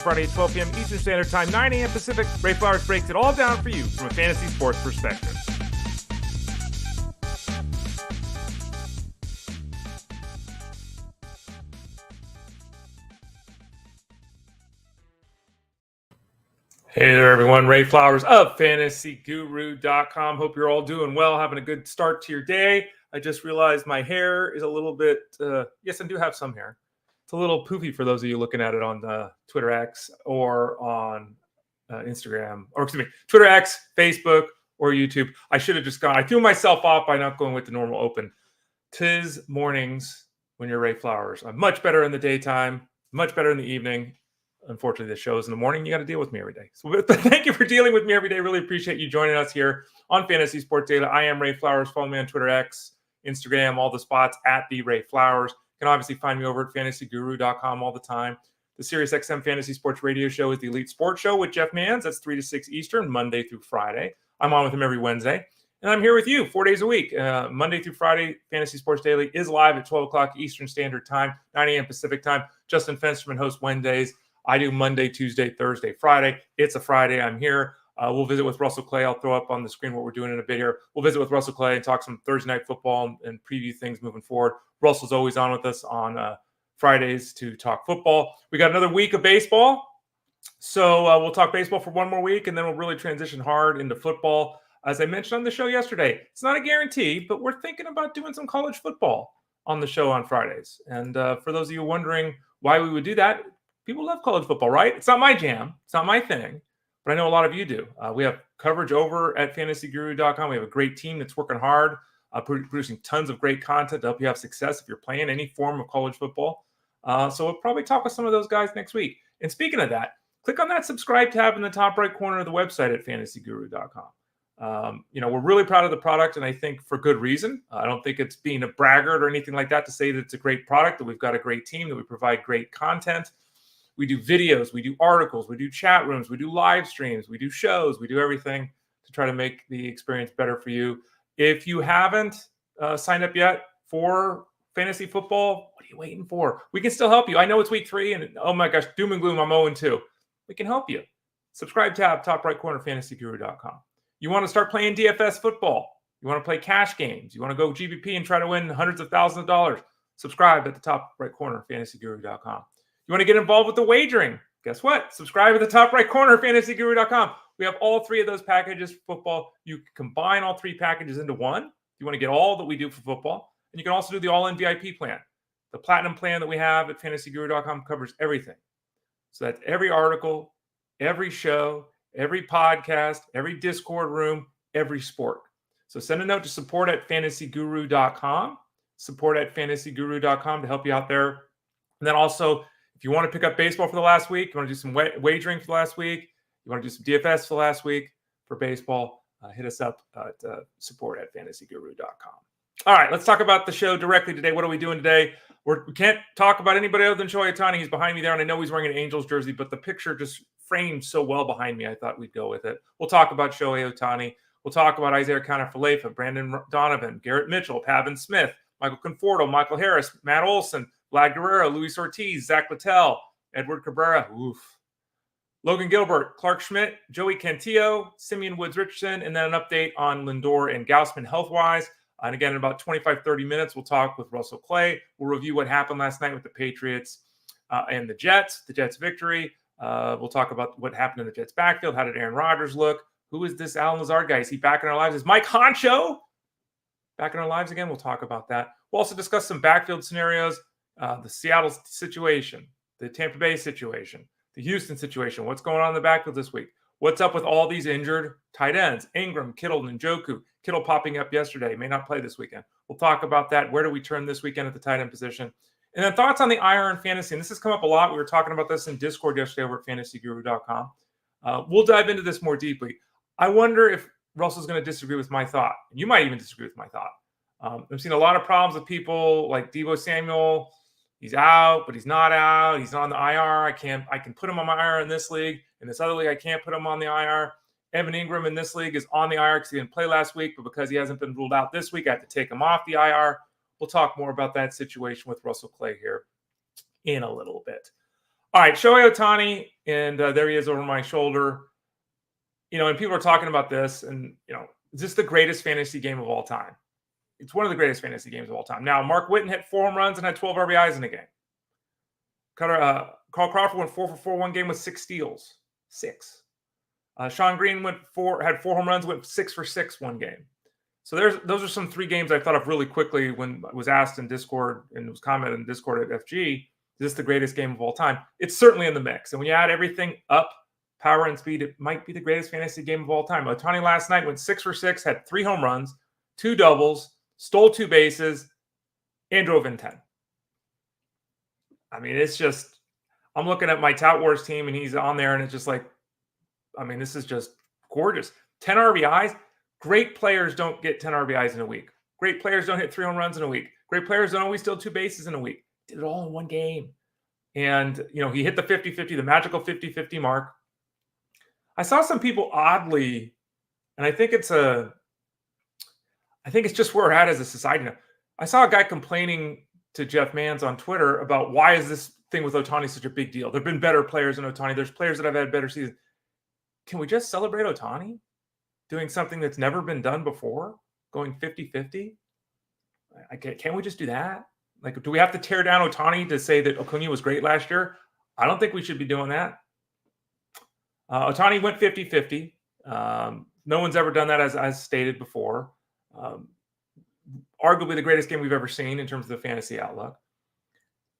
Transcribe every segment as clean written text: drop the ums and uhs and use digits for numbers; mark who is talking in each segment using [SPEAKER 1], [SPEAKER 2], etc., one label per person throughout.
[SPEAKER 1] Friday at 12 p.m. Eastern Standard Time, 9 a.m. Pacific. Ray Flowers breaks it all down for you from a fantasy sports perspective. Hey there, everyone. Ray Flowers of FantasyGuru.com. Hope you're all doing well, having a good start to your day. I just realized my hair is a little bit, yes, I do have some hair. It's a little poofy for those of you looking at it on Twitter X or on Instagram, or excuse me, Twitter X, Facebook, or YouTube. I should have just gone. I threw myself off by not going with the normal open. 'Tis mornings when you're Ray Flowers. I'm much better in the daytime, much better in the evening. Unfortunately, the show is in the morning. You got to deal with me every day. So thank you for dealing with me every day. Really appreciate you joining us here on Fantasy Sports Data. I am Ray Flowers. Follow me on Twitter X, Instagram, all the spots at the Ray Flowers. You can obviously find me over at fantasyguru.com all the time. The SiriusXM Fantasy Sports Radio Show is the Elite Sports Show with Jeff Manns. That's 3 to 6 Eastern, Monday through Friday. I'm on with him every Wednesday. And I'm here with you 4 days a week. Monday through Friday, Fantasy Sports Daily is live at 12 o'clock Eastern Standard Time, 9 a.m. Pacific Time. Justin Fensterman hosts Wednesdays. I do Monday, Tuesday, Thursday, Friday. It's a Friday. I'm here. We'll visit with Russell Clay. I'll throw up on the screen what we're doing in a bit here. We'll visit with Russell Clay and talk some Thursday night football and preview things moving forward. Russell's always on with us on Fridays to talk football. We got another week of baseball. So we'll talk baseball for one more week, and then we'll really transition hard into football. As I mentioned on the show yesterday, it's not a guarantee, but we're thinking about doing some college football on the show on Fridays. And for those of you wondering why we would do that, people love college football, right? It's not my jam. It's not my thing. But I know a lot of you do. We have coverage over at fantasyguru.com. We have a great team that's working hard, producing tons of great content to help you have success if you're playing any form of college football. So we'll probably talk with some of those guys next week. And speaking of that, click on that subscribe tab in the top right corner of the website at fantasyguru.com. We're really proud of the product, and I think for good reason. I don't think it's being a braggart or anything like that to say that it's a great product, that we've got a great team, that we provide great content. We do videos, we do articles, we do chat rooms, we do live streams, we do shows, we do everything to try to make the experience better for you. If you haven't signed up yet for fantasy football, what are you waiting for? We can still help you. I know it's week 3, and oh my gosh, doom and gloom, I'm 0-2. We can help you. Subscribe tab, top right corner, fantasyguru.com. You want to start playing DFS football? You want to play cash games? You want to go GBP and try to win hundreds of thousands of dollars? Subscribe at the top right corner, fantasyguru.com. You want to get involved with the wagering? Guess what? Subscribe at the top right corner, fantasyguru.com. We have all 3 of those packages for football. You can combine all 3 packages into one. If you want to get all that we do for football. And you can also do the all-in VIP plan. The platinum plan that we have at fantasyguru.com covers everything. So that's every article, every show, every podcast, every Discord room, every sport. So send a note to support at fantasyguru.com. Support at fantasyguru.com to help you out there. And then also, if you want to pick up baseball for the last week, you want to do some wagering for the last week, you want to do some DFS for the last week for baseball, hit us up at support at fantasyguru.com. All right, let's talk about the show directly today. What are we doing today? We can't talk about anybody other than Shohei Ohtani. He's behind me there, and I know he's wearing an Angels jersey, but the picture just framed so well behind me, I thought we'd go with it. We'll talk about Shohei Ohtani. We'll talk about Isaiah Kiner-Falefa, Brandon Donovan, Garrett Mitchell, Pavin Smith, Michael Conforto, Michael Harris, Matt Olson, Vlad Guerrero, Luis Ortiz, Zack Littell, Edward Cabrera, Logan Gilbert, Clarke Schmidt, Joey Cantillo, Simeon Woods Richardson, and then an update on Lindor and Gausman health-wise. And again, in about 25-30 minutes, we'll talk with Russell Clay. We'll review what happened last night with the Patriots and the Jets victory. We'll talk about what happened in the Jets backfield. How did Aaron Rodgers look? Who is this Alan Lazard guy? Is he back in our lives? Is Mike Honcho back in our lives again? We'll talk about that. We'll also discuss some backfield scenarios. The Seattle situation, the Tampa Bay situation, the Houston situation. What's going on in the backfield this week? What's up with all these injured tight ends? Engram, Kittle, and Njoku. Kittle popping up yesterday. May not play this weekend. We'll talk about that. Where do we turn this weekend at the tight end position? And then thoughts on the IR and fantasy. And this has come up a lot. We were talking about this in Discord yesterday over at fantasyguru.com. We'll dive into this more deeply. I wonder if Russell's going to disagree with my thought. You might even disagree with my thought. I've seen a lot of problems with people like Deebo Samuel. He's out, but he's not out. He's on the IR. I can put him on my IR in this league. In this other league, I can't put him on the IR. Evan Engram in this league is on the IR because he didn't play last week, but because he hasn't been ruled out this week, I have to take him off the IR. We'll talk more about that situation with Russell Clay here in a little bit. All right, Shohei Ohtani, and there he is over my shoulder. And people are talking about this, and, is this the greatest fantasy game of all time? It's one of the greatest fantasy games of all time. Now, Mark Whitten hit 4 home runs and had 12 RBIs in the game. Carl Crawford went 4 for 4 one game with 6 steals. 6. Sean Green had 4 home runs, went 6 for 6 one game. So those are some 3 games I thought of really quickly when I was asked in Discord, and it was commented in Discord at FG, is this the greatest game of all time? It's certainly in the mix. And when you add everything up, power and speed, it might be the greatest fantasy game of all time. Ohtani last night went 6 for 6, had 3 home runs, 2 doubles, stole 2 bases, and drove in 10. I mean, it's just, I'm looking at my Tout Wars team, and he's on there, and it's just like, I mean, this is just gorgeous. 10 RBIs. Great players don't get 10 RBIs in a week. Great players don't hit 3 home runs in a week. Great players don't always steal 2 bases in a week. Did it all in one game. And, he hit the 50-50, the magical 50-50 mark. I saw some people oddly, and I think it's just where we're at as a society now. I saw a guy complaining to Jeff Mans on Twitter about why is this thing with Ohtani such a big deal? There have been better players than Ohtani. There's players that have had better seasons. Can we just celebrate Ohtani doing something that's never been done before, going 50-50? Can't we just do that? Like, do we have to tear down Ohtani to say that Acuna was great last year? I don't think we should be doing that. Ohtani went 50-50. No one's ever done that, as stated before. Arguably the greatest game we've ever seen in terms of the fantasy outlook.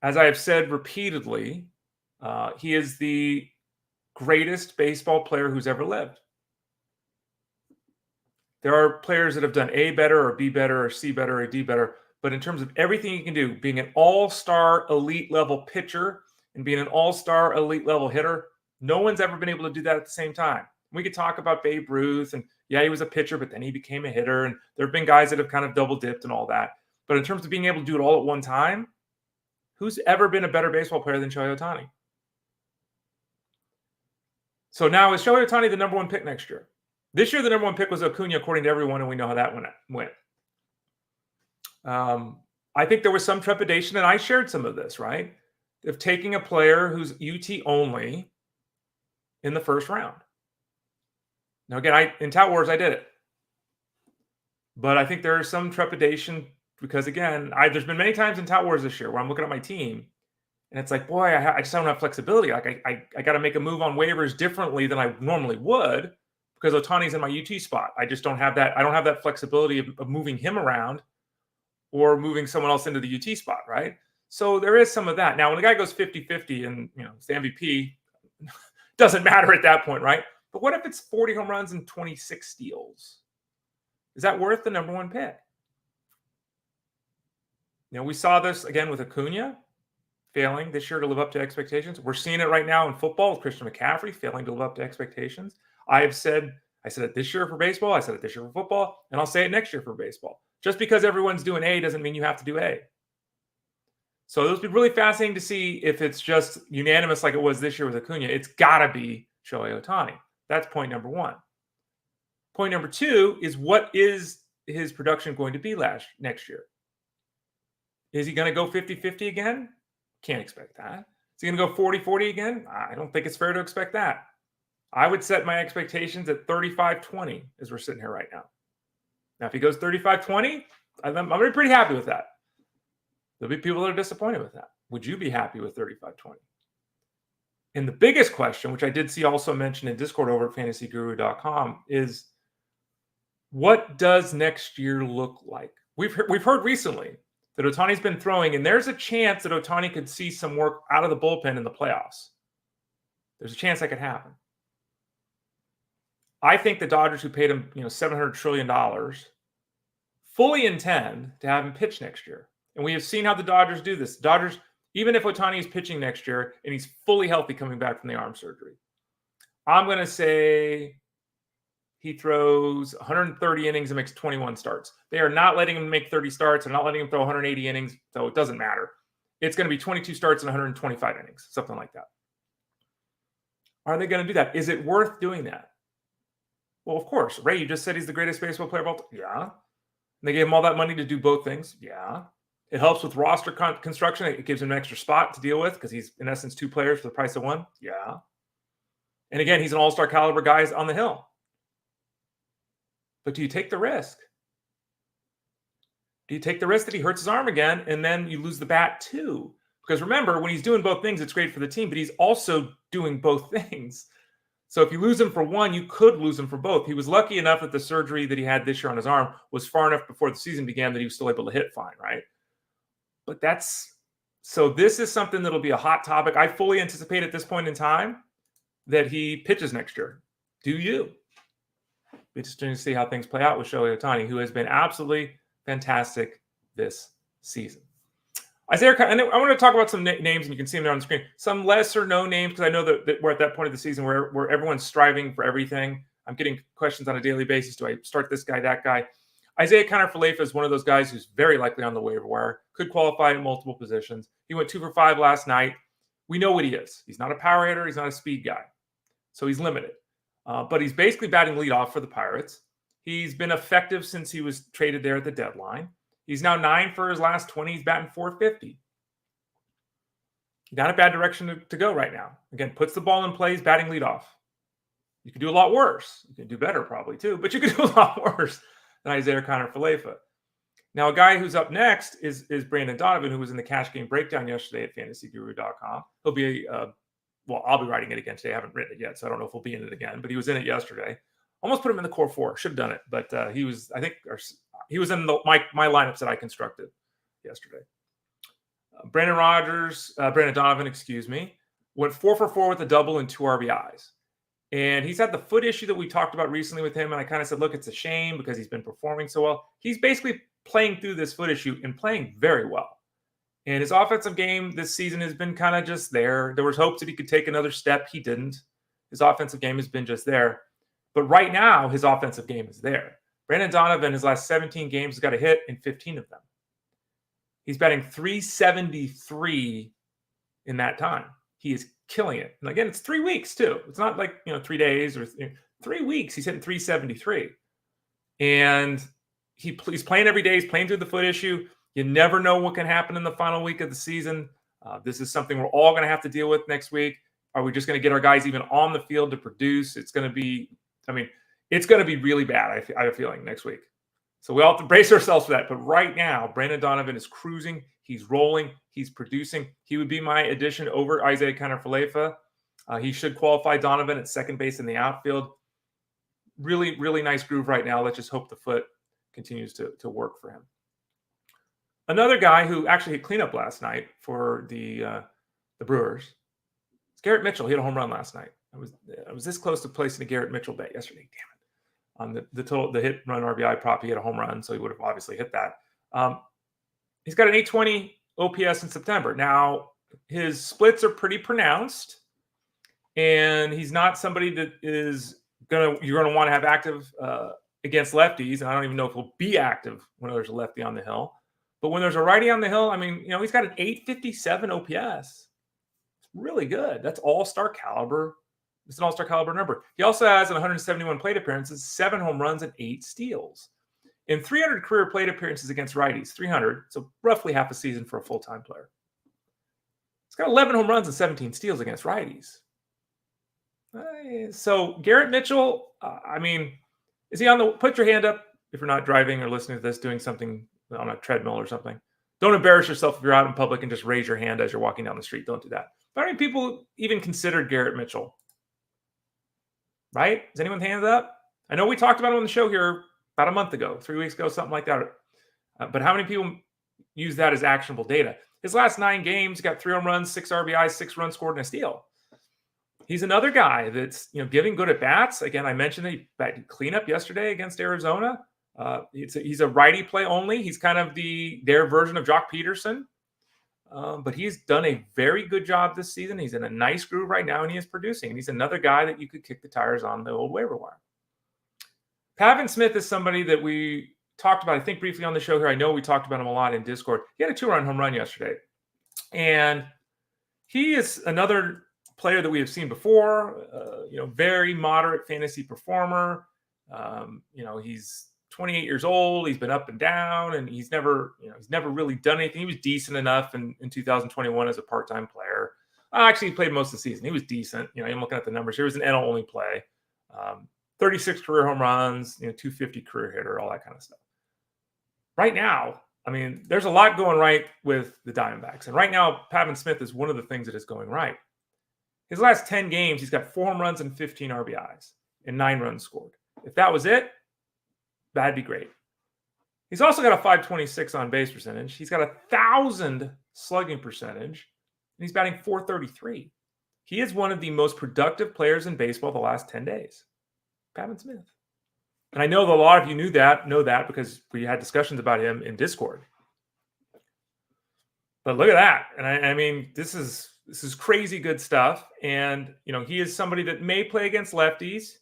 [SPEAKER 1] As I have said repeatedly, he is the greatest baseball player who's ever lived. There are players that have done A better or B better or C better or D better. But in terms of everything you can do, being an all-star elite level pitcher and being an all-star elite level hitter, no one's ever been able to do that at the same time. We could talk about Babe Ruth, and yeah, he was a pitcher, but then he became a hitter. And there have been guys that have kind of double dipped and all that. But in terms of being able to do it all at one time, who's ever been a better baseball player than Shohei Ohtani? So now, is Shohei Ohtani the number 1 pick next year? This year, the number 1 pick was Acuna, according to everyone, and we know how that went. I think there was some trepidation, and I shared some of this, right? Of taking a player who's UT only in the first round. Now, again, in Tout Wars, I did it. But I think there is some trepidation because, again, there's been many times in Tout Wars this year where I'm looking at my team, and it's like, boy, I just don't have flexibility. Like, I got to make a move on waivers differently than I normally would because Ohtani's in my UT spot. I just don't have that. I don't have that flexibility of moving him around or moving someone else into the UT spot, right? So there is some of that. Now, when the guy goes 50-50 and, it's the MVP, doesn't matter at that point, right? But what if it's 40 home runs and 26 steals? Is that worth the number 1 pick? We saw this again with Acuna failing this year to live up to expectations. We're seeing it right now in football with Christian McCaffrey failing to live up to expectations. I said it this year for baseball. I said it this year for football, and I'll say it next year for baseball. Just because everyone's doing A doesn't mean you have to do A. So it'll be really fascinating to see if it's just unanimous like it was this year with Acuna. It's got to be Shohei Ohtani. That's point number 1. Point number 2 is, what is his production going to be next year? Is he going to go 50-50 again? Can't expect that. Is he going to go 40-40 again? I don't think it's fair to expect that. I would set my expectations at 35-20 as we're sitting here right now. Now, if he goes 35-20, I'm going to be pretty happy with that. There'll be people that are disappointed with that. Would you be happy with 35-20? And the biggest question, which I did see also mentioned in Discord over at fantasyguru.com, is what does next year look like? We've heard recently that Ohtani's been throwing, and there's a chance that Ohtani could see some work out of the bullpen in the playoffs. There's a chance that could happen. I think the Dodgers, who paid him, $700 trillion, fully intend to have him pitch next year. And we have seen how the Dodgers do this. Dodgers, even if Ohtani is pitching next year and he's fully healthy coming back from the arm surgery, I'm going to say he throws 130 innings and makes 21 starts. They are not letting him make 30 starts. They're not letting him throw 180 innings, so it doesn't matter. It's going to be 22 starts and 125 innings, something like that. Are they going to do that? Is it worth doing that? Well, of course. Ray, you just said he's the greatest baseball player of all time. Yeah. And they gave him all that money to do both things. Yeah. It helps with roster construction. It gives him an extra spot to deal with because he's, in essence, 2 players for the price of 1. Yeah. And again, he's an all-star caliber guy on the hill. But do you take the risk? Do you take the risk that he hurts his arm again and then you lose the bat too? Because remember, when he's doing both things, it's great for the team, but he's also doing both things. So if you lose him for one, you could lose him for both. He was lucky enough that the surgery that he had this year on his arm was far enough before the season began that he was still able to hit fine, right? But so this is something that'll be a hot topic. I fully anticipate at this point in time that he pitches next year. Do you? Be interesting to see how things play out with Shohei Ohtani, who has been absolutely fantastic this season. Isaiah, I want to talk about some names, and you can see them there on the screen. Some lesser known names, because I know that we're at that point of the season where everyone's striving for everything. I'm getting questions on a daily basis. Do I start this guy, that guy? Isaiah Kiner-Falefa is one of those guys who's very likely on the waiver wire, could qualify in multiple positions. He went 2 for 5 last night. We know what he is. He's not a power hitter. He's not a speed guy. So he's limited. But he's basically batting leadoff for the Pirates. He's been effective since he was traded there at the deadline. He's now 9 for his last 20. He's batting .450. Not a bad direction to go right now. Again, puts the ball in play. He's batting leadoff. You could do a lot worse. You can do better probably too, but you could do a lot worse than Isaiah Kiner-Falefa. Now, a guy who's up next is Brandon Donovan, who was in the cash game breakdown yesterday at fantasyguru.com. He'll be, I'll be writing it again today. I haven't written it yet, so I don't know if he'll be in it again, but he was in it yesterday. Almost put him in the core 4. Should have done it, but he was in my lineups that I constructed yesterday. Brandon Donovan, went 4 for 4 with a double and 2 RBIs. And he's had the foot issue that we talked about recently with him. And I kind of said, look, it's a shame because he's been performing so well. He's basically playing through this foot issue and playing very well. And his offensive game this season has been kind of just there. There was hopes that he could take another step. He didn't. His offensive game has been just there. But right now, his offensive game is there. Brandon Donovan, his last 17 games, has got a hit in 15 of them. He's batting .373 in that time. He is killing it. And again, it's 3 weeks too. It's not like 3 days or 3 weeks. He's hitting .373, and he's playing every day. He's playing through the foot issue. You never know what can happen in the final week of the season. This is something we're all going to have to deal with next week. Are we just going to get our guys even on the field to produce? It's going to be, it's going to be really bad. I have a feeling next week. So we all have to brace ourselves for that. But right now, Brandon Donovan is cruising. He's rolling. He's producing. He would be my addition over Isaiah Kiner-Falefa. He should qualify Donovan at second base in the outfield. Really, really nice groove right now. Let's just hope the foot continues to work for him. Another guy who actually hit cleanup last night for the Brewers is Garrett Mitchell. He hit a home run last night. I was this close to placing a Garrett Mitchell bet yesterday. Damn it. On the hit run RBI prop, he hit a home run, so he would have obviously hit that. He's got an 820 OPS in September. Now, his splits are pretty pronounced, and he's not somebody that you're gonna want to have active against lefties. And I don't even know if he'll be active when there's a lefty on the hill. But when there's a righty on the hill, he's got an 857 OPS. It's really good. That's all-star caliber. It's an all-star caliber number. He also has 171 plate appearances, 7 home runs, and 8 steals. In 300 career plate appearances against righties, 300, so roughly half a season for a full-time player. He's got 11 home runs and 17 steals against righties. So Garrett Mitchell, is he on the – put your hand up if you're not driving or listening to this, doing something on a treadmill or something. Don't embarrass yourself if you're out in public and just raise your hand as you're walking down the street. Don't do that. But how many people even considered Garrett Mitchell? Right? Has anyone handed up? I know we talked about him on the show here about a month ago, 3 weeks ago, something like that. But how many people use that as actionable data? His last 9 games, he got 3 home runs, 6 RBIs, 6 runs scored, and a steal. He's another guy that's giving good at bats. Again, I mentioned that he batted cleanup yesterday against Arizona. He's a righty play only. He's kind of their version of Jock Peterson. But he's done a very good job this season. He's in a nice groove right now, and he is producing. And he's another guy that you could kick the tires on the old waiver wire. Pavin Smith is somebody that we talked about, I think, briefly on the show here. I know we talked about him a lot in Discord. He had a 2-run home run yesterday. And he is another player that we have seen before, very moderate fantasy performer. He's 28 years old. He's been up and down, and he's never really done anything. He was decent enough in 2021 as a part-time player. Actually, he played most of the season. He was decent. I'm looking at the numbers here. It was an NL only play. 36 career home runs, 250 career hitter, all that kind of stuff. Right now, there's a lot going right with the Diamondbacks. And right now, Pavin Smith is one of the things that is going right. His last 10 games, he's got 4 home runs and 15 RBIs and 9 runs scored. If that was it, that'd be great. He's also got a 526 on base percentage. He's got a 1,000 slugging percentage, and he's batting .433. He is one of the most productive players in baseball the last 10 days. Pavin Smith. And I know that a lot of you know that because we had discussions about him in Discord. But look at that. And this is crazy good stuff. And, he is somebody that may play against lefties,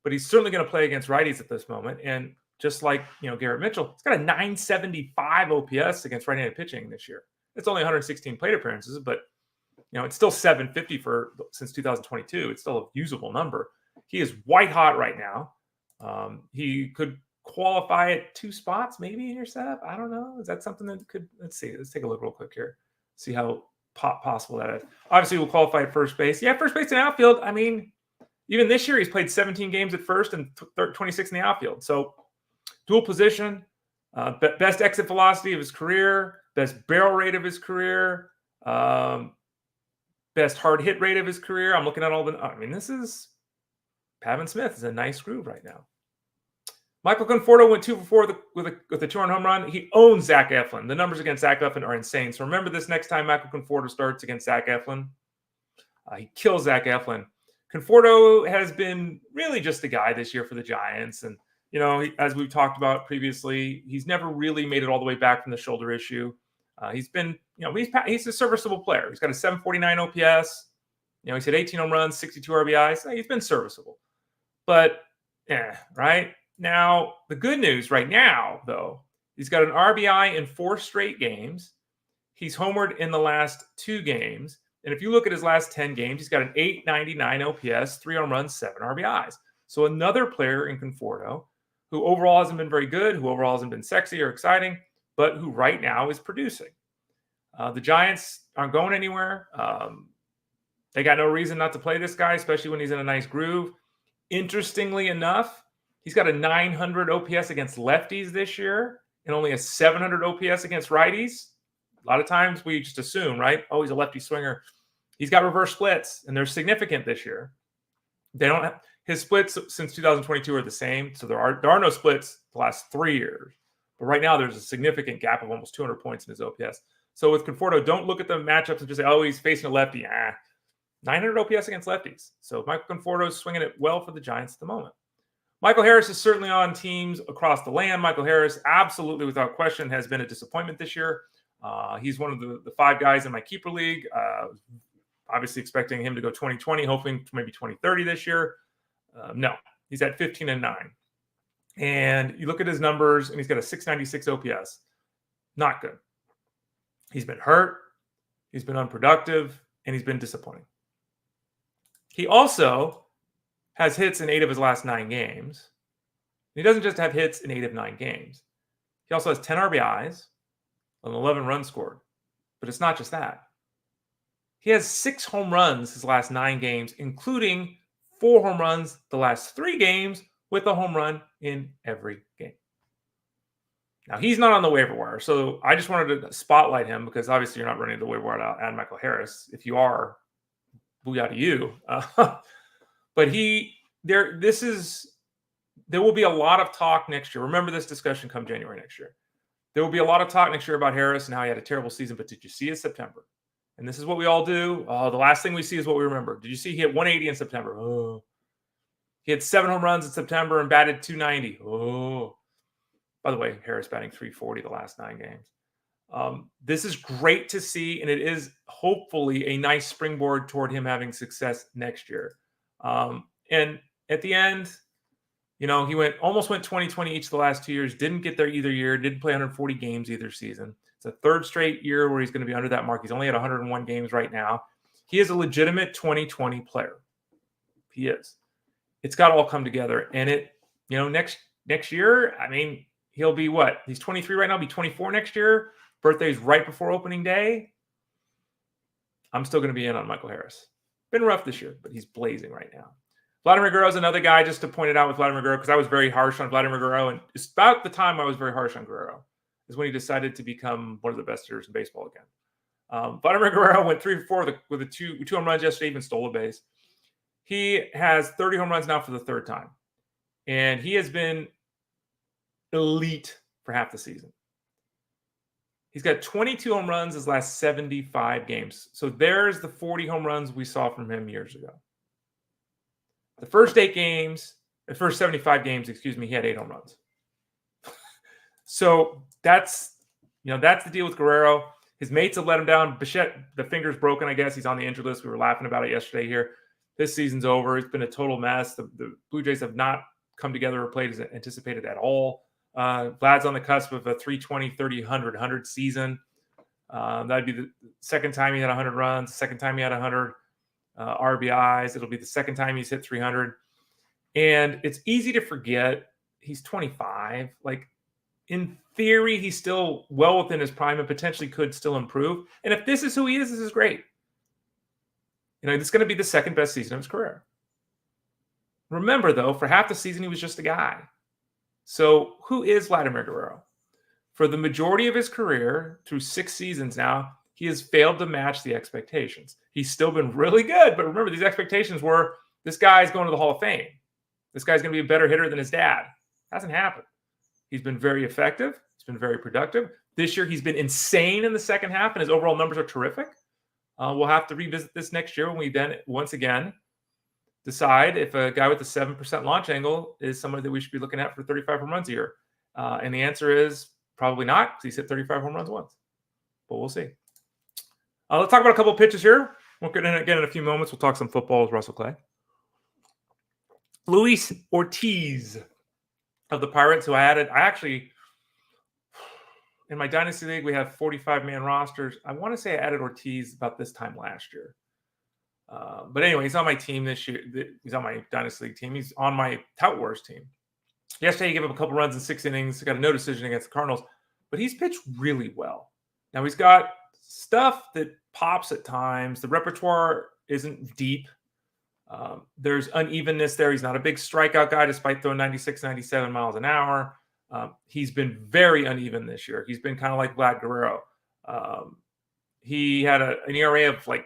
[SPEAKER 1] but he's certainly going to play against righties at this moment. And just like, Garrett Mitchell, he's got a 975 OPS against right-handed pitching this year. It's only 116 plate appearances, but, it's still 750 since 2022. It's still a usable number. He is white hot right now. He could qualify at 2 spots maybe in your setup. I don't know. Is that something that could, let's see. Let's take a look real quick here. See how possible that is. Obviously, we'll qualify at first base. Yeah, first base and outfield. Even this year, he's played 17 games at first and 26 in the outfield. So dual position, best exit velocity of his career, best barrel rate of his career, best hard hit rate of his career. I'm looking at all the, this is Pavin Smith is a nice groove right now. Michael Conforto went 2 for 4 with a 2-run home run. He owns Zach Eflin. The numbers against Zach Eflin are insane. So remember this next time Michael Conforto starts against Zach Eflin. He kills Zach Eflin. Conforto has been really just a guy this year for the Giants. And, as we've talked about previously, he's never really made it all the way back from the shoulder issue. He's been, he's a serviceable player. He's got a 749 OPS. He's hit 18 home runs, 62 RBIs. He's been serviceable. But, right? Now, the good news right now, though, he's got an RBI in 4 straight games. He's homered in the last 2 games. And if you look at his last 10 games, he's got an 899 OPS, 3 home runs, 7 RBIs. So another player in Conforto who overall hasn't been very good, who overall hasn't been sexy or exciting, but who right now is producing. The Giants aren't going anywhere. They got no reason not to play this guy, especially when he's in a nice groove. Interestingly enough, he's got a 900 OPS against lefties this year and only a 700 OPS against righties. A lot of times we just assume, right? Oh, he's a lefty swinger. He's got reverse splits, and they're significant this year. They don't have his splits since 2022 are the same. So there are no splits the last 3 years. But right now there's a significant gap of almost 200 points in his OPS. So with Conforto, don't look at the matchups and just say, oh, he's facing a lefty. 900 OPS against lefties. So Michael Conforto is swinging it well for the Giants at the moment. Michael Harris is certainly on teams across the land. Michael Harris, absolutely without question, has been a disappointment this year. He's one of the 5 guys in my keeper league. Obviously expecting him to go 2020, hoping maybe 2030 this year. No, he's at 15-9. And you look at his numbers, and he's got a 696 OPS. Not good. He's been hurt. He's been unproductive, and he's been disappointing. He also has hits in 8 of his last 9 games. He doesn't just have hits in 8 of 9 games. He also has 10 RBIs and 11 runs scored. But it's not just that. He has 6 home runs his last 9 games, including 4 home runs the last 3 games with a home run in every game. Now, he's not on the waiver wire, so I just wanted to spotlight him because obviously you're not running the waiver wire to add Michael Harris. If you are, booyah to you. But there will be a lot of talk next year. Remember this discussion come January next year. There will be a lot of talk next year about Harris and how he had a terrible season, but did you see his September? And this is what we all do. Oh, the last thing we see is what we remember. Did you see he hit 180 in September? Oh. He had 7 home runs in September and batted 290. Oh. By the way, Harris batting 340 the last 9 games. This is great to see, and it is hopefully a nice springboard toward him having success next year. And at the end, he almost went 20-20 each of the last 2 years. Didn't get there either year. Didn't play 140 games either season. It's a 3rd straight year where he's going to be under that mark. He's only at 101 games right now. He is a legitimate 2020 player. He is. It's got to all come together. And next year, I mean, he'll be what? He's 23 right now, be 24 next year. Birthday's right before opening day. I'm still going to be in on Michael Harris. Been rough this year, but he's blazing right now. Vladimir Guerrero is another guy, just to point it out with Vladimir Guerrero, because I was very harsh on Vladimir Guerrero, and it's about the time I was very harsh on Guerrero is when he decided to become one of the best hitters in baseball again. Vladimir Guerrero went 3-for-4 with a two home runs yesterday, even stole a base. He has 30 home runs now for the third time, and he has been elite for half the season. He's got 22 home runs his last 75 games. So there's the 40 home runs we saw from him years ago. The first 75 games, he had 8 home runs. So that's the deal with Guerrero. His mates have let him down. Bichette, the finger's broken, I guess. He's on the injured list. We were laughing about it yesterday here. This season's over. It's been a total mess. The Blue Jays have not come together or played as anticipated at all. Vlad's on the cusp of a 320, 30, 100 season. That'd be the second time he had 100 runs, the second time he had 100 RBIs. It'll be the second time he's hit 300. And it's easy to forget he's 25. Like, in theory, he's still well within his prime and potentially could still improve. And if this is who he is, this is great. This is going to be the second best season of his career. Remember, though, for half the season, he was just a guy. So who is Vladimir Guerrero? For the majority of his career, through 6 seasons now, he has failed to match the expectations. He's still been really good, but remember, these expectations were, this guy's going to the Hall of Fame. This guy's going to be a better hitter than his dad. Hasn't happened. He's been very effective. He's been very productive. This year, he's been insane in the second half, and his overall numbers are terrific. We'll have to revisit this next year when we then, once again, decide if a guy with a 7% launch angle is somebody that we should be looking at for 35 home runs a year. And the answer is probably not, because he's hit 35 home runs once. But we'll see. Let's talk about a couple of pitches here. We'll get in again in a few moments. We'll talk some football with Russell Clay. Luis Ortiz of the Pirates, who I actually, in my Dynasty League, we have 45-man rosters. I want to say I added Ortiz about this time last year. But anyway, he's on my team this year. He's on my Dynasty League team. He's on my Tout Wars team. Yesterday, he gave up a couple runs in 6 innings. Got a no decision against the Cardinals. But he's pitched really well. Now, he's got stuff that pops at times. The repertoire isn't deep. There's unevenness there. He's not a big strikeout guy, despite throwing 96, 97 miles an hour. He's been very uneven this year. He's been kind of like Vlad Guerrero. He had an ERA of like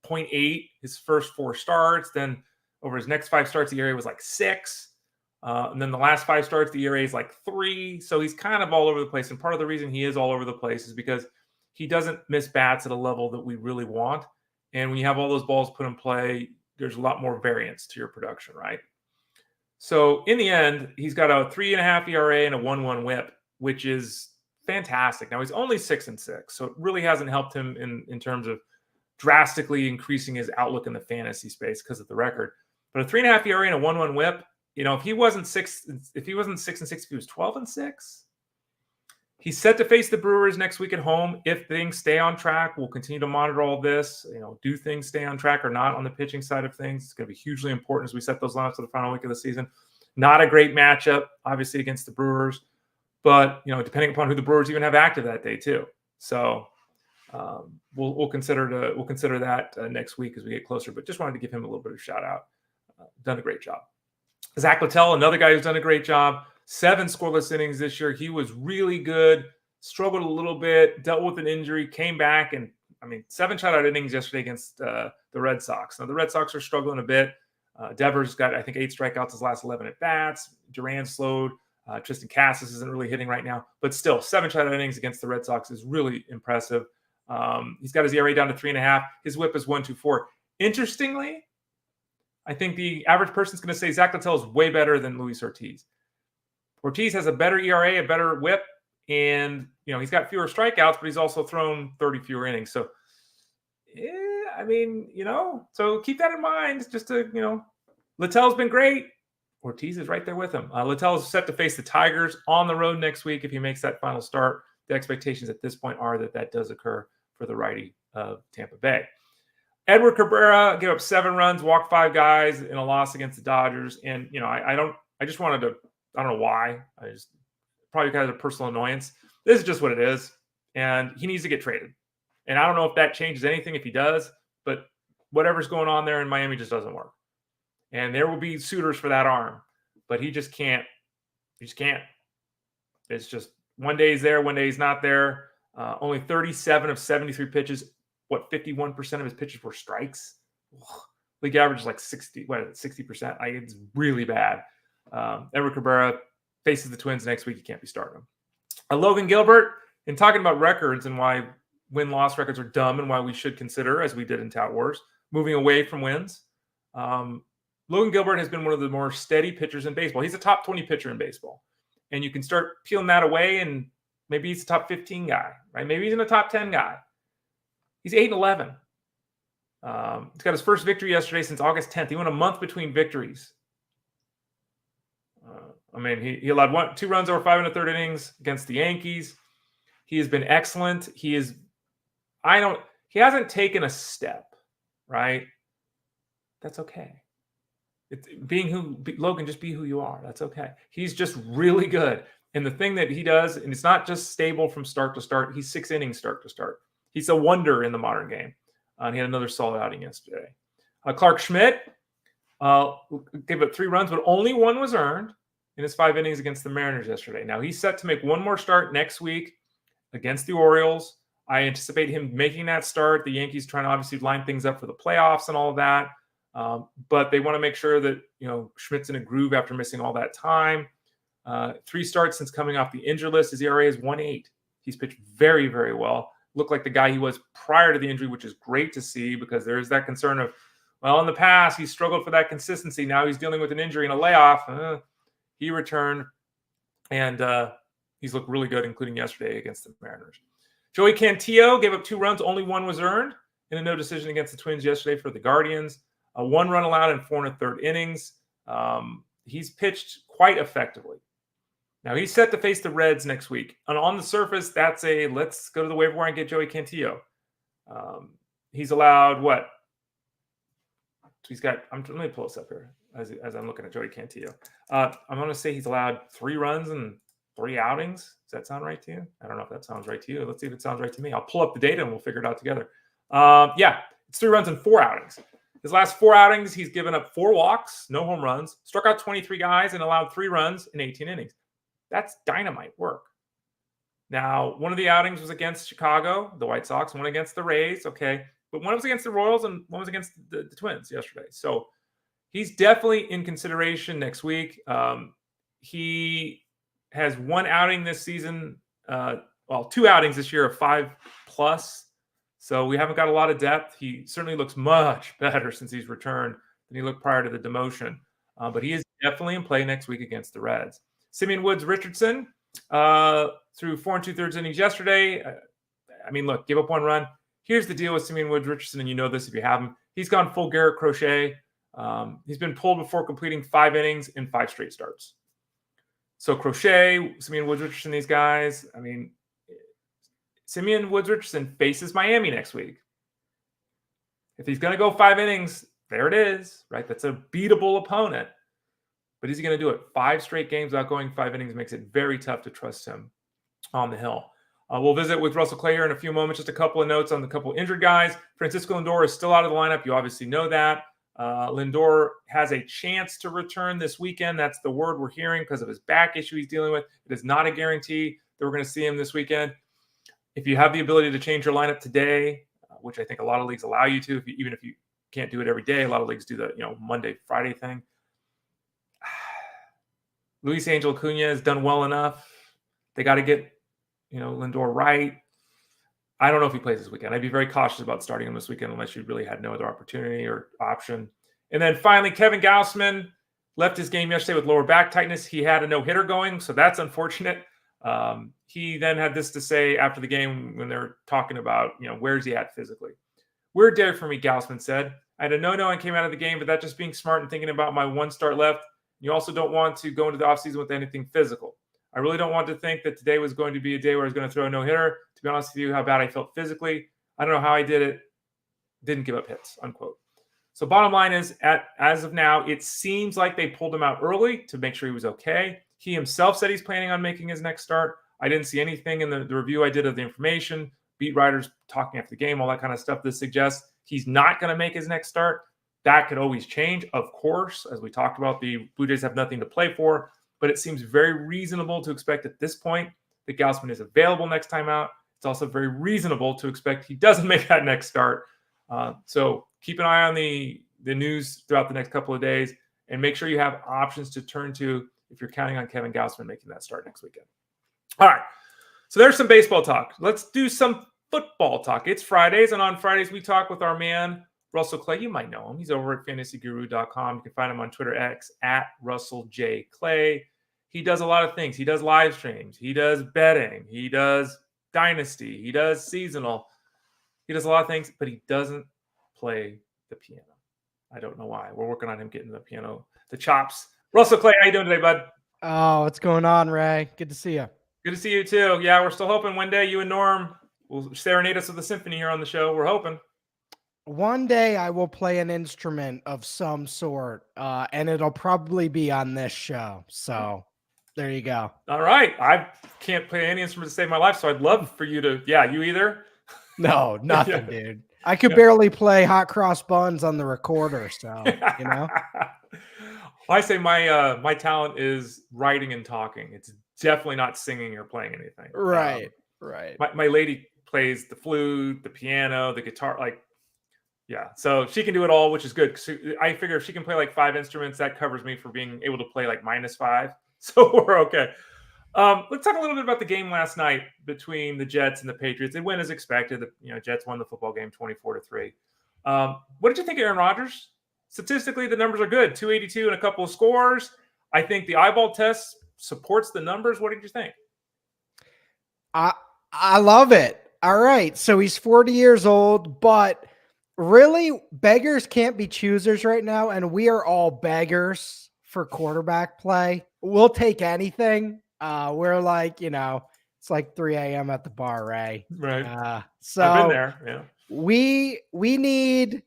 [SPEAKER 1] 0.8 his first 4 starts. Then over his next 5 starts, the ERA was like 6. And then the last 5 starts, the ERA is like 3. So he's kind of all over the place. And part of the reason he is all over the place is because he doesn't miss bats at a level that we really want. And when you have all those balls put in play, there's a lot more variance to your production, right? So in the end, he's got a 3.5 ERA and a 1.1 WHIP, which is fantastic. Now he's only 6-6, so it really hasn't helped him in terms of drastically increasing his outlook in the fantasy space because of the record. But a 3.5 ERA and a 1.1 WHIP, if he wasn't 6-6, if he was 12-6, he's set to face the Brewers next week at home. If things stay on track, we'll continue to monitor all this. Do things stay on track or not on the pitching side of things? It's going to be hugely important as we set those lineups for the final week of the season. Not a great matchup, obviously, against the Brewers, but depending upon who the Brewers even have active that day too. So we'll consider that next week as we get closer. But just wanted to give him a little bit of a shout out. Done a great job. Zack Littell, another guy who's done a great job. 7 scoreless innings this year. He was really good, struggled a little bit, dealt with an injury, came back, and 7 shutout innings yesterday against the Red Sox. Now, the Red Sox are struggling a bit. Devers got, I think, 8 strikeouts his last 11 at-bats. Duran slowed. Tristan Cassis isn't really hitting right now. But still, 7 shutout innings against the Red Sox is really impressive. He's got his ERA down to 3.5. His WHIP is 1.24. Interestingly, I think the average person's going to say Zack Littell is way better than Luis Ortiz. Ortiz has a better ERA, a better WHIP, and he's got fewer strikeouts, but he's also thrown 30 fewer innings. So, so keep that in mind. Just to Littell's been great. Ortiz is right there with him. Littell is set to face the Tigers on the road next week if he makes that final start. The expectations at this point are that does occur for the righty of Tampa Bay. Edward Cabrera gave up 7 runs, walked 5 guys in a loss against the Dodgers, and I just wanted to I don't know why. I just probably kind of a personal annoyance. This is just what it is. And he needs to get traded. And I don't know if that changes anything if he does, but whatever's going on there in Miami just doesn't work. And there will be suitors for that arm, but he just can't. He just can't. It's just one day he's there, one day he's not there. Only 37 of 73 pitches. 51% of his pitches were strikes? League average is like 60%. It's really bad. Edward Cabrera faces the Twins next week. You can't be starting him. Logan Gilbert, in talking about records and why win-loss records are dumb and why we should consider, as we did in Tout Wars, moving away from wins. Logan Gilbert has been one of the more steady pitchers in baseball. He's a top 20 pitcher in baseball. And you can start peeling that away, and maybe he's a top 15 guy, right? Maybe he's in a top 10 guy. He's 8-11. He's got his first victory yesterday since August 10th. He went a month between victories. He allowed 2 runs over 5 1/3 innings against the Yankees. He has been excellent. He hasn't taken a step, right? That's okay. Logan, just be who you are. That's okay. He's just really good. And the thing that he does, and it's not just stable from start to start, he's 6 innings start to start. He's a wonder in the modern game. He had another solid outing yesterday. Clarke Schmidt gave up 3 runs, but only 1 was earned in his 5 innings against the Mariners yesterday. Now, he's set to make 1 more start next week against the Orioles. I anticipate him making that start. The Yankees trying to obviously line things up for the playoffs and all of that. But they want to make sure that, Schmidt's in a groove after missing all that time. 3 starts since coming off the injured list. His ERA is 1.8. He's pitched very, very well. Looked like the guy he was prior to the injury, which is great to see because there is that concern of, well, in the past, he struggled for that consistency. Now he's dealing with an injury and a layoff. He returned, and he's looked really good, including yesterday against the Mariners. Joey Cantillo gave up 2 runs. Only 1 was earned in a no decision against the Twins yesterday for the Guardians. 1 run allowed in 4 1/3 innings. He's pitched quite effectively. Now, he's set to face the Reds next week. And on the surface, that's let's go to the waiver wire and get Joey Cantillo. He's allowed what? Let me pull this up here as I'm looking at Joey Cantillo. I'm going to say he's allowed 3 runs and 3 outings. Does that sound right to you? I don't know if that sounds right to you. Let's see if it sounds right to me. I'll pull up the data and we'll figure it out together. It's 3 runs and 4 outings. His last 4 outings, he's given up 4 walks, no home runs, struck out 23 guys, and allowed 3 runs in 18 innings. That's dynamite work. Now, one of the outings was against Chicago, the White Sox, one against the Rays, okay. But one was against the Royals and one was against the Twins yesterday. So he's definitely in consideration next week. He has 1 outing this season, 2 outings this year of 5+. So we haven't got a lot of depth. He certainly looks much better since he's returned than he looked prior to the demotion. But he is definitely in play next week against the Reds. Simeon Woods Richardson threw 4 2/3 innings yesterday. Look, give up 1 run. Here's the deal with Simeon Woods Richardson, and you know this if you have him. He's gone full Garrett Crochet. He's been pulled before completing 5 innings in 5 straight starts. So Crochet, Simeon Woods Richardson, these guys, Simeon Woods Richardson faces Miami next week. If he's going to go 5 innings, there it is, right? That's a beatable opponent. But is he going to do it? 5 straight games without going 5 innings makes it very tough to trust him on the hill. We'll visit with Russell Clay here in a few moments. Just a couple of notes on the couple injured guys. Francisco Lindor is still out of the lineup. You obviously know that. Lindor has a chance to return this weekend. That's the word we're hearing because of his back issue he's dealing with. It is not a guarantee that we're going to see him this weekend. If you have the ability to change your lineup today, which I think a lot of leagues allow you to, even if you can't do it every day, a lot of leagues do the Monday, Friday thing. Luis Angel Acuna has done well enough. They got to get, Lindor right. I don't know if he plays this weekend. I'd be very cautious about starting him this weekend unless you really had no other opportunity or option. And then finally, Kevin Gausman left his game yesterday with lower back tightness. He had a no-hitter going, so that's unfortunate. He then had this to say after the game when they're talking about, where's he at physically. Weird day for me, Gausman said. I had a no-no and came out of the game, but that just being smart and thinking about my 1 start left. You also don't want to go into the offseason with anything physical. I really don't want to think that today was going to be a day where I was going to throw a no-hitter. To be honest with you, how bad I felt physically. I don't know how I did it. Didn't give up hits, unquote. So bottom line is, as of now, it seems like they pulled him out early to make sure he was okay. He himself said he's planning on making his next start. I didn't see anything in the review I did of the information, beat writers talking after the game, all that kind of stuff that suggests he's not going to make his next start. That could always change, of course. As we talked about, the Blue Jays have nothing to play for, but it seems very reasonable to expect at this point that Gausman is available next time out. It's also very reasonable to expect he doesn't make that next start. So keep an eye on the news throughout the next couple of days and make sure you have options to turn to if you're counting on Kevin Gausman making that start next weekend. All right. So there's some baseball talk. Let's do some football talk. It's Fridays, and on Fridays we talk with our man, Russell Clay. You might know him. He's over at fantasyguru.com. You can find him on Twitter X at Russell J. Clay. He does a lot of things. He does live streams. He does betting. He does dynasty. He does seasonal. He does a lot of things, but he doesn't play the piano. I don't know why. We're working on him getting the piano, the chops. Russell Clay, how you doing today, bud?
[SPEAKER 2] Oh, what's going on, Ray? Good to see you.
[SPEAKER 1] Good to see you too. Yeah, we're still hoping one day you and Norm will serenade us with a symphony here on the show. We're hoping.
[SPEAKER 2] One day I will play an instrument of some sort, and it'll probably be on this show. So there you go.
[SPEAKER 1] All right. I can't play any instrument to save my life, so I'd love for you to. Yeah, you either?
[SPEAKER 2] No, nothing, dude. I could barely play Hot Cross Buns on the recorder, so, you know.
[SPEAKER 1] I say my talent is writing and talking. It's definitely not singing or playing anything.
[SPEAKER 2] Right.
[SPEAKER 1] My lady plays the flute, the piano, the guitar, yeah. So she can do it all, which is good. I figure if she can play like 5 instruments, that covers me for being able to play like -5. So we're okay. Let's talk a little bit about the game last night between the Jets and the Patriots. It went as expected. The Jets won the football game 24-3. What did you think of Aaron Rodgers? Statistically, the numbers are good. 282 and a couple of scores. I think the eyeball test supports the numbers. What did you think?
[SPEAKER 2] I love it. All right. So he's 40 years old, but really beggars can't be choosers right now. And we are all beggars for quarterback play. We'll take anything. We're like, it's like 3 a.m. at the bar, Ray.
[SPEAKER 1] Right.
[SPEAKER 2] So
[SPEAKER 1] I've been there. Yeah.
[SPEAKER 2] We need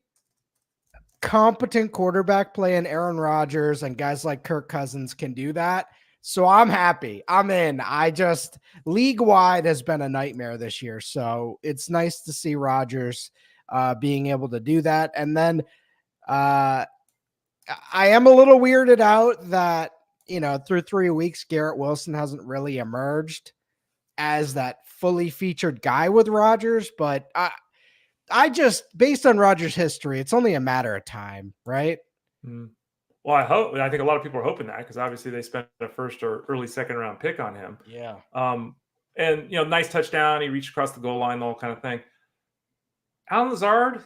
[SPEAKER 2] competent quarterback play, and Aaron Rodgers and guys like Kirk Cousins can do that. So I'm happy. I'm in. League-wide has been a nightmare this year. So it's nice to see Rodgers being able to do that. And then I am a little weirded out that, through 3 weeks, Garrett Wilson hasn't really emerged as that fully featured guy with Rodgers. But I just, based on Rodgers' history, it's only a matter of time, right?
[SPEAKER 1] Well, I think a lot of people are hoping that, because obviously they spent a first or early second round pick on him.
[SPEAKER 2] Yeah.
[SPEAKER 1] And nice touchdown. He reached across the goal line, the whole kind of thing. Alan Lazard,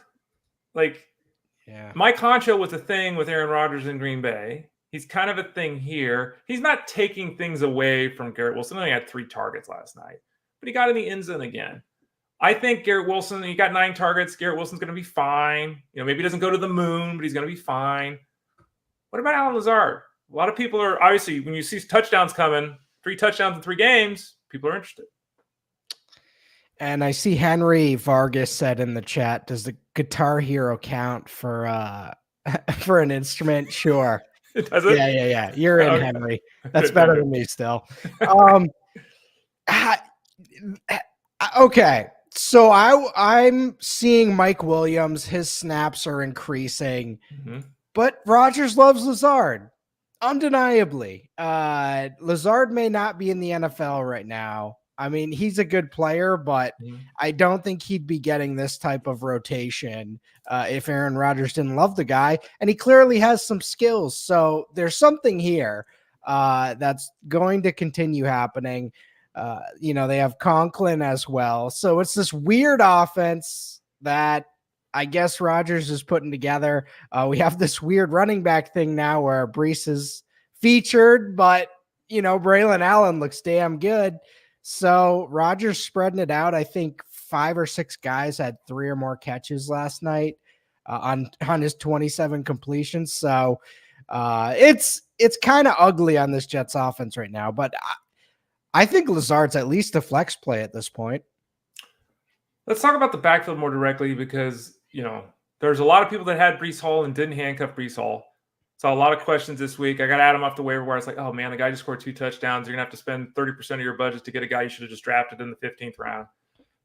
[SPEAKER 1] Mike Concho was a thing with Aaron Rodgers in Green Bay. He's kind of a thing here. He's not taking things away from Garrett Wilson. He only had 3 targets last night, but he got in the end zone again. I think Garrett Wilson, he got 9 targets. Garrett Wilson's going to be fine. Maybe he doesn't go to the moon, but he's going to be fine. What about Alan Lazard? A lot of people are, obviously, when you see touchdowns coming, 3 touchdowns in 3 games, people are interested.
[SPEAKER 2] And I see Henry Vargas said in the chat, does the Guitar Hero count for an instrument? Sure.
[SPEAKER 1] Does it?
[SPEAKER 2] Yeah. You're in,
[SPEAKER 1] Okay.
[SPEAKER 2] Henry. That's better than me still. Okay. So I'm seeing Mike Williams. His snaps are increasing.
[SPEAKER 1] Mm-hmm.
[SPEAKER 2] But Rodgers loves Lazard, undeniably. Lazard may not be in the NFL right now. I mean, he's a good player, but I don't think he'd be getting this type of rotation if Aaron Rodgers didn't love the guy. And he clearly has some skills. So there's something here that's going to continue happening. They have Conklin as well. So it's this weird offense that I guess Rodgers is putting together. We have this weird running back thing now where Brees is featured, but, Braylon Allen looks damn good. So Rodgers spreading it out. I think 5 or 6 guys had 3 or more catches last night on his 27 completions. So it's kind of ugly on this Jets offense right now, but I think Lazard's at least a flex play at this point.
[SPEAKER 1] Let's talk about the backfield more directly, because, the There's a lot of people that had Breece Hall and didn't handcuff Breece Hall. Saw a lot of questions this week. I got Adam off the waiver wire. It's like, oh man, the guy just scored 2 touchdowns. You're gonna have to spend 30% of your budget to get a guy you should have just drafted in the 15th round.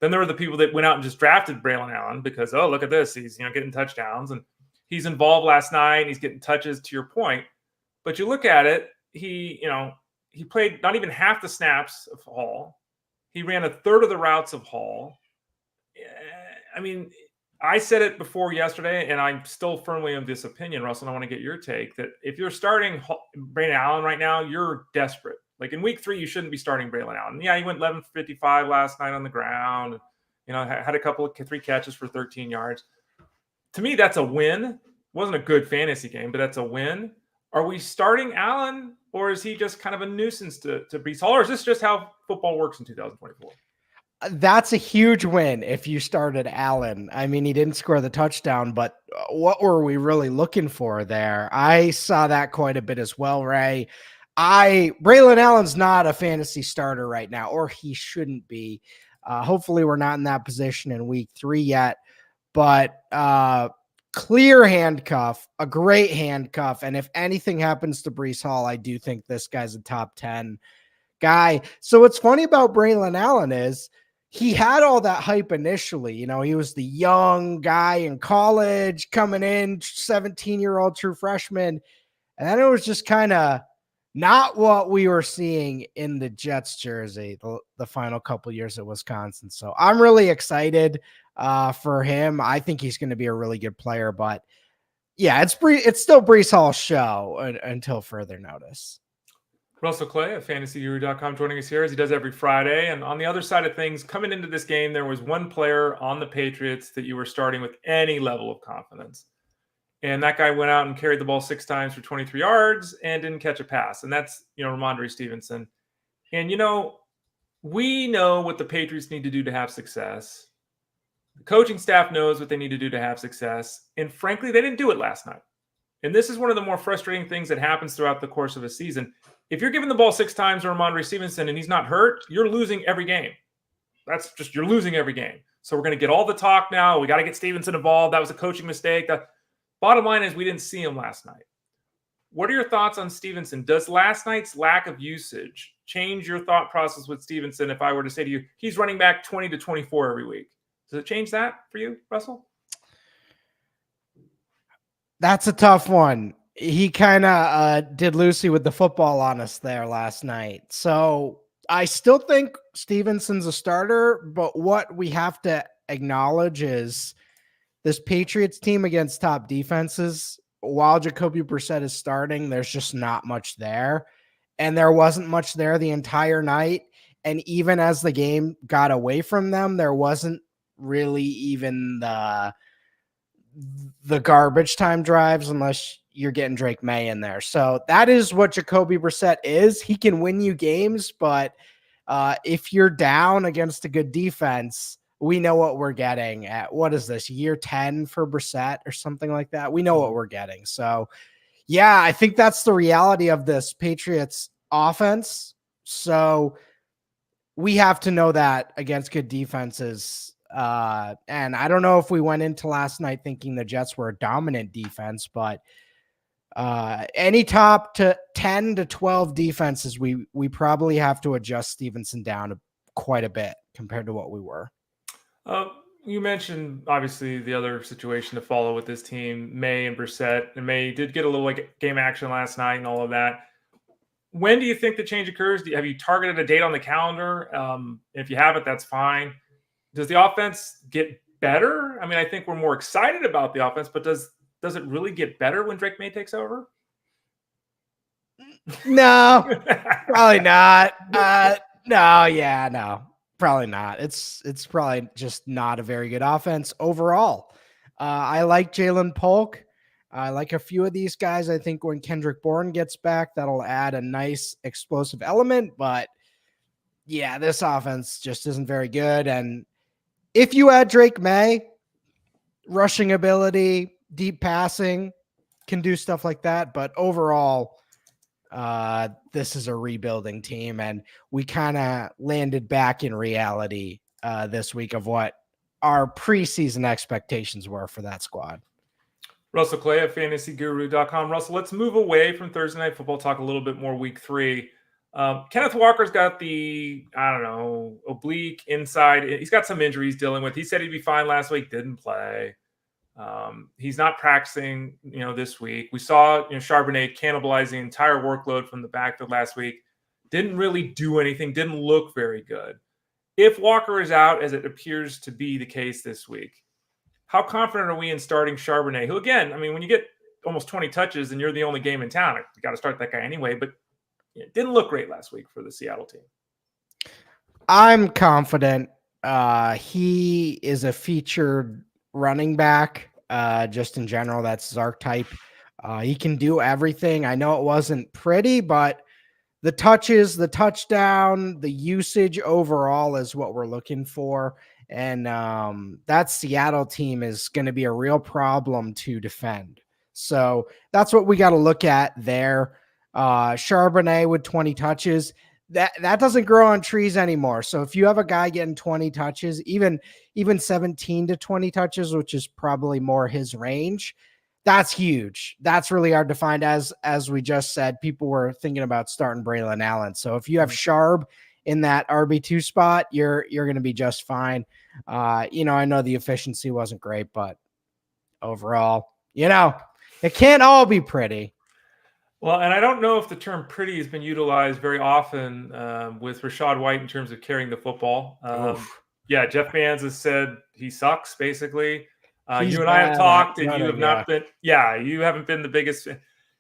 [SPEAKER 1] Then there were the people that went out and just drafted Braylon Allen because, oh, look at this. He's getting touchdowns and he's involved last night. He's getting touches, to your point. But you look at it, he played not even half the snaps of Hall. He ran a third of the routes of Hall. I mean, I said it before yesterday, and I'm still firmly of this opinion, Russell, and I want to get your take, that if you're starting Braylon Allen right now, you're desperate. Like in week 3, you shouldn't be starting Braylon Allen. Yeah, he went 11 for 55 last night on the ground. Had a couple of 3 catches for 13 yards. To me, that's a win. It wasn't a good fantasy game, but that's a win. Are we starting Allen, or is he just kind of a nuisance to Breece Hall, or is this just how football works in 2024?
[SPEAKER 2] That's a huge win if you started Allen. I mean, he didn't score the touchdown, but what were we really looking for there? I saw that quite a bit as well, Ray. Braylon Allen's not a fantasy starter right now, or he shouldn't be. Hopefully we're not in that position in week 3 yet, but clear handcuff, a great handcuff. And if anything happens to Breece Hall, I do think this guy's a top 10 guy. So what's funny about Braylon Allen is he had all that hype initially. He was the young guy in college coming in, 17-year-old true freshman. And then it was just kind of not what we were seeing in the Jets jersey the final couple years at Wisconsin. So I'm really excited for him. I think he's going to be a really good player, but yeah, it's still Breece Hall's show until further notice.
[SPEAKER 1] Russell Clay of fantasyguru.com joining us here as he does every Friday. And on the other side of things, coming into this game, there was one player on the Patriots that you were starting with any level of confidence. And that guy went out and carried the ball 6 times for 23 yards and didn't catch a pass. And that's, Ramondre Stevenson. And, we know what the Patriots need to do to have success. The coaching staff knows what they need to do to have success. And frankly, they didn't do it last night. And this is one of the more frustrating things that happens throughout the course of a season. If you're giving the ball 6 times to Ramondre Stevenson and he's not hurt, you're losing every game. You're losing every game. So we're going to get all the talk now. We got to get Stevenson involved. That was a coaching mistake. The bottom line is we didn't see him last night. What are your thoughts on Stevenson? Does last night's lack of usage change your thought process with Stevenson if I were to say to you, he's running back 20 to 24 every week? Does it change that for you, Russell?
[SPEAKER 2] That's a tough one. He kind of did Lucy with the football on us there last night. So I still think Stevenson's a starter, but what we have to acknowledge is this Patriots team against top defenses, while Jacoby Brissett is starting, there's just not much there. And there wasn't much there the entire night. And even as the game got away from them, there wasn't really even the garbage time drives unless you're getting Drake May in there. So that is what Jacoby Brissett is. He can win you games, but if you're down against a good defense, we know what we're getting at. What is this, year 10 for Brissett or something like that? We know what we're getting. So yeah, I think that's the reality of this Patriots offense. So we have to know that against good defenses. And I don't know if we went into last night thinking the Jets were a dominant defense, but any top to 10 to 12 defenses, we probably have to adjust Stevenson down quite a bit compared to what we were.
[SPEAKER 1] You mentioned obviously the other situation to follow with this team, May and Brissett, and May did get a little game action last night and all of that. When do you think the change occurs? Have you targeted a date on the calendar? If you haven't, that's fine. Does the offense get better? I mean, I think we're more excited about the offense, but does it really get better when Drake May takes over?
[SPEAKER 2] No, probably not. No, probably not. It's probably just not a very good offense overall. I like Jalen Polk. I like a few of these guys. I think when Kendrick Bourne gets back, that'll add a nice explosive element. But yeah, this offense just isn't very good. And if you add Drake May, rushing ability, deep passing, can do stuff like that. But overall, this is a rebuilding team, and we kind of landed back in reality this week of what our preseason expectations were for that squad.
[SPEAKER 1] Russell Clay at fantasyguru.com. Russell, let's move away from Thursday Night Football, talk a little bit more week 3. Kenneth Walker's got the, oblique inside. He's got some injuries dealing with. He said he'd be fine last week, didn't play. He's not practicing, this week. We saw, Charbonnet cannibalize the entire workload from the backfield last week. Didn't really do anything, didn't look very good. If Walker is out, as it appears to be the case this week, how confident are we in starting Charbonnet, who, again, when you get almost 20 touches and you're the only game in town, you got to start that guy anyway, but it didn't look great last week for the Seattle team.
[SPEAKER 2] I'm confident. He is a featured running back, just in general. That's his archetype. He can do everything. I know it wasn't pretty, but the touches, the touchdown, the usage overall is what we're looking for. And that Seattle team is going to be a real problem to defend. So that's what we got to look at there. Charbonnet with 20 touches, that doesn't grow on trees anymore. So if you have a guy getting 20 touches, even 17 to 20 touches, which is probably more his range, that's huge. That's really hard to find. As we just said, people were thinking about starting Braylon Allen. So if you have Sharb in that RB2 spot, you're going to be just fine. I know the efficiency wasn't great, but overall, it can't all be pretty.
[SPEAKER 1] Well, and I don't know if the term pretty has been utilized very often with Rachaad White in terms of carrying the football. Jeff Bands has said he sucks, basically. You and I have talked, and you have not been. Yeah, you haven't been the biggest.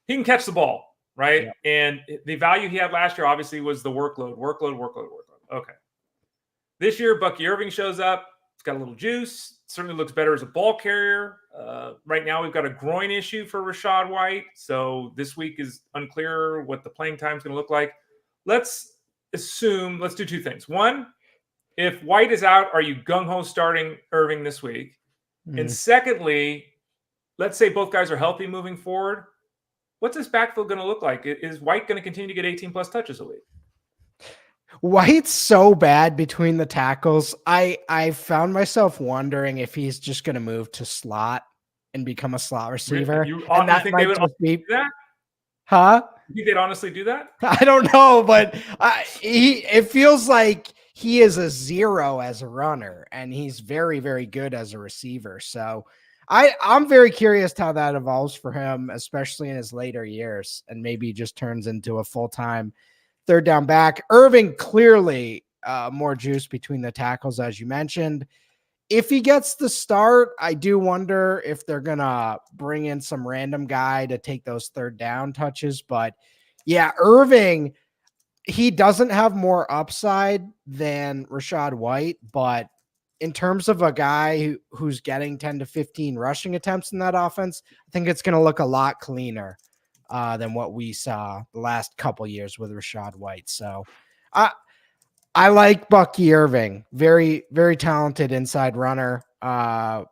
[SPEAKER 1] He can catch the ball, right? Yeah. And the value he had last year obviously was the workload. Okay. This year, Bucky Irving shows up. He's got a little juice. Certainly looks better as a ball carrier. Right now, we've got a groin issue for Rachaad White. So this week is unclear what the playing time is going to look like. Let's do two things. One, if White is out, are you gung-ho starting Irving this week? And secondly, let's say both guys are healthy moving forward. What's this backfield going to look like? Is White going to continue to get 18-plus touches a week?
[SPEAKER 2] White's so bad between the tackles. I found myself wondering if he's just going to move to slot and become a slot receiver.
[SPEAKER 1] You think they would do that?
[SPEAKER 2] Huh?
[SPEAKER 1] You think they'd honestly do that?
[SPEAKER 2] I don't know, but it feels like he is a zero as a runner, and he's very, very good as a receiver. So I'm very curious how that evolves for him, especially in his later years, and maybe just turns into a full-time third down back. Irving clearly more juice between the tackles, as you mentioned. If he gets the start, I do wonder if they're going to bring in some random guy to take those third down touches. But yeah, Irving, he doesn't have more upside than Rachaad White, but in terms of a guy who's getting 10 to 15 rushing attempts in that offense, I think it's going to look a lot cleaner than what we saw the last couple years with Rachaad White. So I like Bucky Irving, very, very talented inside runner, a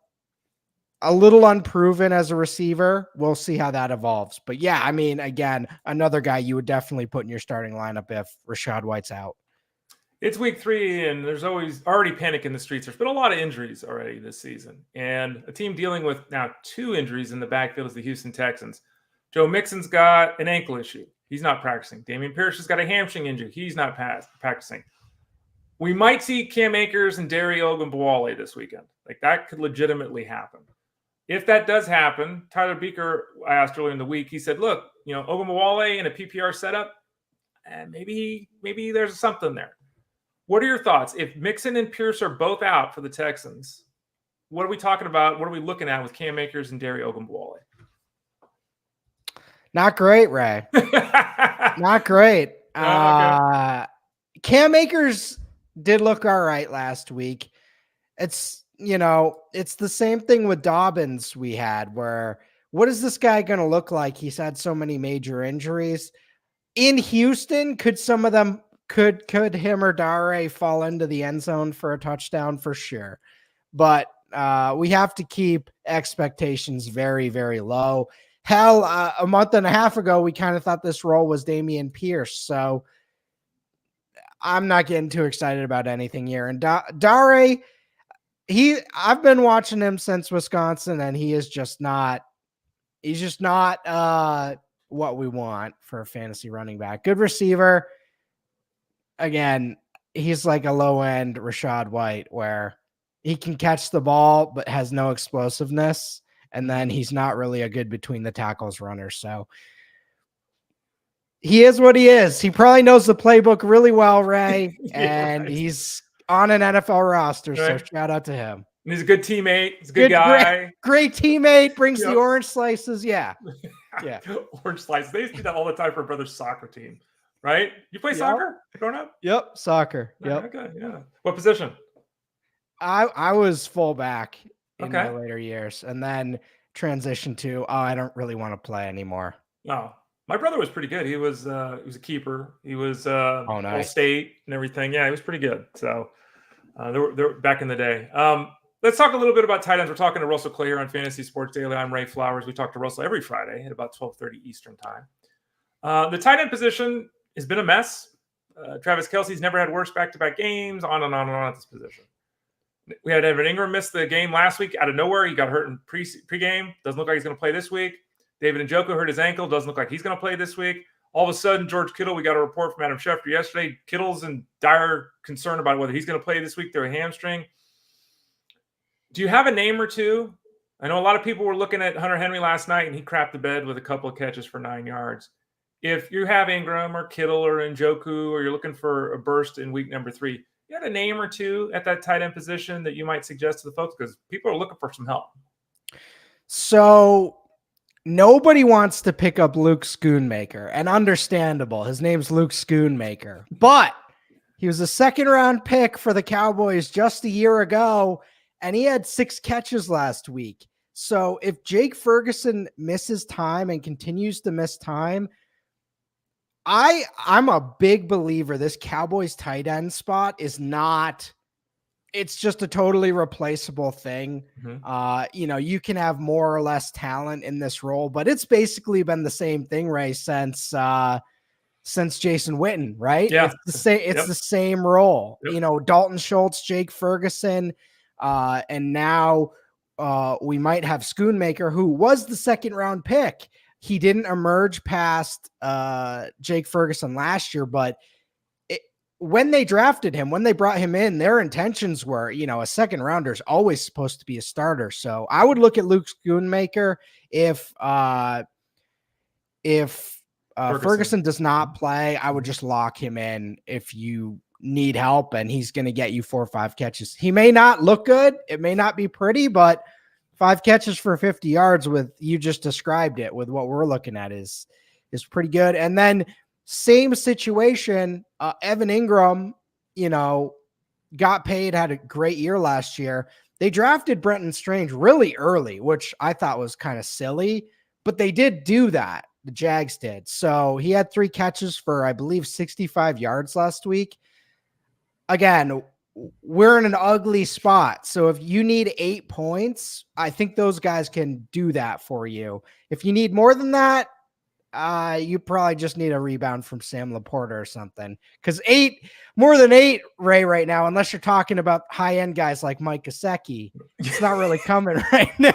[SPEAKER 2] little unproven as a receiver. We'll see how that evolves. But yeah, again, another guy you would definitely put in your starting lineup if Rachaad White's out.
[SPEAKER 1] It's week 3, and there's already panic in the streets. There's been a lot of injuries already this season. And a team dealing with now 2 injuries in the backfield is the Houston Texans. Joe Mixon's got an ankle issue. He's not practicing. Damian Pierce has got a hamstring injury. He's not practicing. We might see Cam Akers and Dario Ogunbowale this weekend. Like, that could legitimately happen. If that does happen, Tyler Beaker, I asked earlier in the week, he said, look, Ogunbowale in a PPR setup, maybe there's something there. What are your thoughts? If Mixon and Pierce are both out for the Texans, what are we talking about? What are we looking at with Cam Akers and Dario Ogunbowale?
[SPEAKER 2] Not great, Ray. Not great.
[SPEAKER 1] Okay.
[SPEAKER 2] Cam Akers did look all right last week. It's the same thing with Dobbins we had, where what is this guy going to look like? He's had so many major injuries. In Houston, could some of them, could him or Dare fall into the end zone for a touchdown? For sure. But we have to keep expectations very, very low. Hell, a month and a half ago, we kind of thought this role was Damian Pierce. So I'm not getting too excited about anything here. And Dare, I've been watching him since Wisconsin, and he's just not what we want for a fantasy running back. Good receiver. Again, he's like a low end Rachaad White where he can catch the ball, but has no explosiveness. And then he's not really a good between the tackles runner. So he is what he is. He probably knows the playbook really well, Ray, and he's on an NFL roster. Right. So shout out to him.
[SPEAKER 1] And he's a good teammate. He's a good guy.
[SPEAKER 2] Great teammate. Brings the orange slices. Yeah. Yeah.
[SPEAKER 1] Orange slices. They used to do that all the time for brother's soccer team, right? You play soccer growing up?
[SPEAKER 2] Yep. Soccer. Yep.
[SPEAKER 1] Okay. Yeah. What position?
[SPEAKER 2] I was fullback in my later years, and then transitioned to I don't really want to play anymore.
[SPEAKER 1] No. My brother was pretty good. He was a keeper. He was nice. All state and everything. Yeah, he was pretty good. So they were back in the day. Let's talk a little bit about tight ends. We're talking to Russell Clay here on Fantasy Sports Daily. I'm Ray Flowers. We talk to Russell every Friday at about 12:30 Eastern time. The tight end position has been a mess. Travis Kelce's never had worse back-to-back games, on and on and on at this position. We had Evan Engram miss the game last week out of nowhere. He got hurt in pregame. Doesn't look like he's going to play this week. David Njoku hurt his ankle. Doesn't look like he's going to play this week. All of a sudden, George Kittle, we got a report from Adam Schefter yesterday. Kittle's in dire concern about whether he's going to play this week through a hamstring. Do you have a name or two? I know a lot of people were looking at Hunter Henry last night, and he crapped the bed with a couple of catches for 9 yards. If you have Engram or Kittle or Njoku, or you're looking for a burst in week number 3, you got a name or two at that tight end position that you might suggest to the folks? Because people are looking for some help.
[SPEAKER 2] So nobody wants to pick up Luke Schoonmaker, and understandable. His name's Luke Schoonmaker, but he was a second-round pick for the Cowboys just a year ago, and he had 6 catches last week. So if Jake Ferguson misses time and continues to miss time, I'm a big believer this Cowboys tight end spot is not, it's just a totally replaceable thing. Mm-hmm. You can have more or less talent in this role, but it's basically been the same thing, Ray, since Jason Witten, right?
[SPEAKER 1] Yeah.
[SPEAKER 2] It's the same, the same role. Yep. Dalton Schultz, Jake Ferguson, and now we might have Schoonmaker, who was the second round pick. He didn't emerge past Jake Ferguson last year, but when they drafted him, when they brought him in, their intentions were, a second rounder is always supposed to be a starter. So I would look at Luke Schoonmaker if Ferguson does not play. I would just lock him in if you need help, and he's going to get you 4 or 5 catches. He may not look good. It may not be pretty, but 5 catches for 50 yards with, you just described it, with what we're looking at is pretty good. And then same situation, Evan Engram, got paid, had a great year last year. They drafted Brenton Strange really early, which I thought was kind of silly, but they did do that. The Jags did. So he had 3 catches for, I believe, 65 yards last week. Again, we're in an ugly spot. So if you need 8 points, I think those guys can do that for you. If you need more than that, you probably just need a rebound from Sam Laporta or something. Because more than 8, Ray, right now, unless you're talking about high-end guys like Mike Gesicki, it's not really coming right now.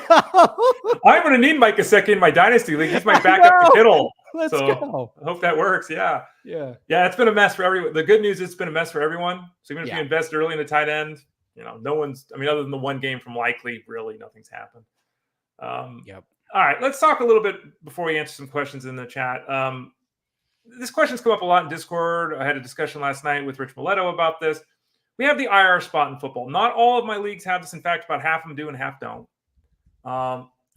[SPEAKER 1] I'm going to need Mike Gesicki in my Dynasty League. He's my backup to Kittle.
[SPEAKER 2] Let's go.
[SPEAKER 1] I hope that works. Yeah.
[SPEAKER 2] Yeah.
[SPEAKER 1] It's been a mess for everyone. The good news is it's been a mess for everyone. So even if you invest early in the tight end, no one's, other than the one game from Likely, really nothing's happened.
[SPEAKER 2] Yep.
[SPEAKER 1] All right, let's talk a little bit before we answer some questions in the chat. This question's come up a lot in Discord. I had a discussion last night with Rich Mileto about this. We have the IR spot in football. Not all of my leagues have this. In fact, about half of them do and half don't.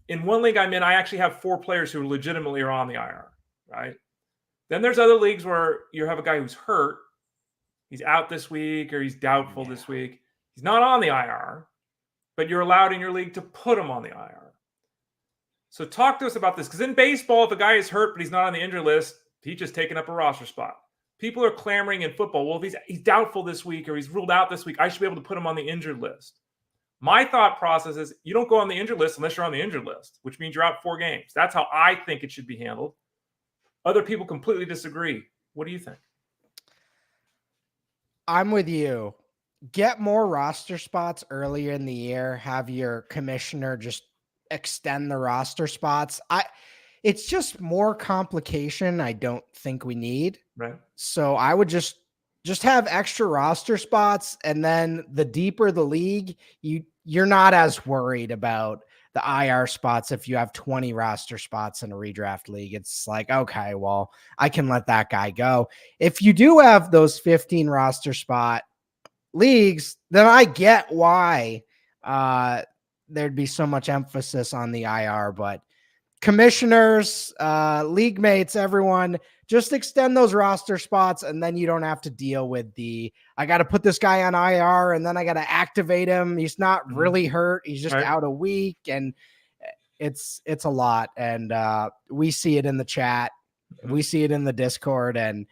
[SPEAKER 1] In one league I'm in, I actually have 4 players who legitimately are on the IR, right? Then there's other leagues where you have a guy who's hurt. He's out this week or he's doubtful this week. He's not on the IR, but you're allowed in your league to put him on the IR. So talk to us about this, because in baseball, if a guy is hurt but he's not on the injury list, he's just taking up a roster spot. People are clamoring in football, well, if he's doubtful this week or he's ruled out this week, I should be able to put him on the injured list. My thought process is you don't go on the injured list unless you're on the injured list, which means you're out 4 games. That's how I think it should be handled. Other people completely disagree. What do you think?
[SPEAKER 2] I'm with you. get more roster spots earlier in the year. Have your commissioner just extend the roster spots. It's just more complication I don't think we need.
[SPEAKER 1] Right.
[SPEAKER 2] So I would just have extra roster spots, and then the deeper the league, you're not as worried about the IR spots. If you have 20 roster spots in a redraft league, it's like, okay, well, I can let that guy go. If you do have those 15 roster spot leagues, then I get why there'd be so much emphasis on the IR, but commissioners, league mates, everyone, just extend those roster spots, and then you don't have to deal with I got to put this guy on IR and then I got to activate him. He's not really hurt. He's just out a week, and it's a lot. And we see it in the chat. We see it in the Discord, and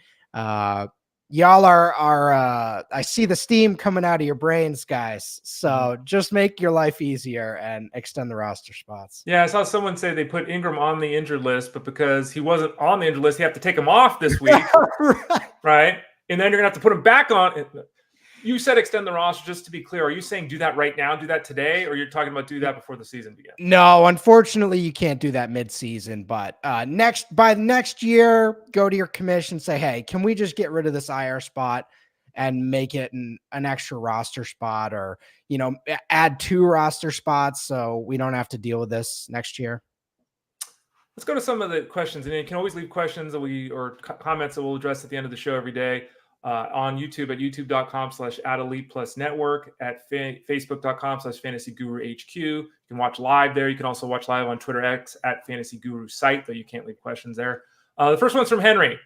[SPEAKER 2] y'all are I see the steam coming out of your brains, guys. So just make your life easier and extend the roster spots.
[SPEAKER 1] Yeah, I saw someone say they put Engram on the injured list, but because he wasn't on the injured list, you have to take him off this week. Right? And then you're going to have to put him back on. You said extend the roster. Just to be clear, are you saying do that right now, do that today, or you're talking about do that before the season begins?
[SPEAKER 2] No, unfortunately, you can't do that mid-season. But by next year, go to your commission, say, hey, can we just get rid of this IR spot and make it an extra roster spot, or add 2 roster spots so we don't have to deal with this next year?
[SPEAKER 1] Let's go to some of the questions, and you can always leave questions or comments that we'll address at the end of the show every day. On YouTube at youtube.com/@elite+network, at facebook.com/fantasyguru HQ. You can watch live there. You can also watch live on Twitter X at Fantasy Guru site, though you can't leave questions there. The first one's from Henry,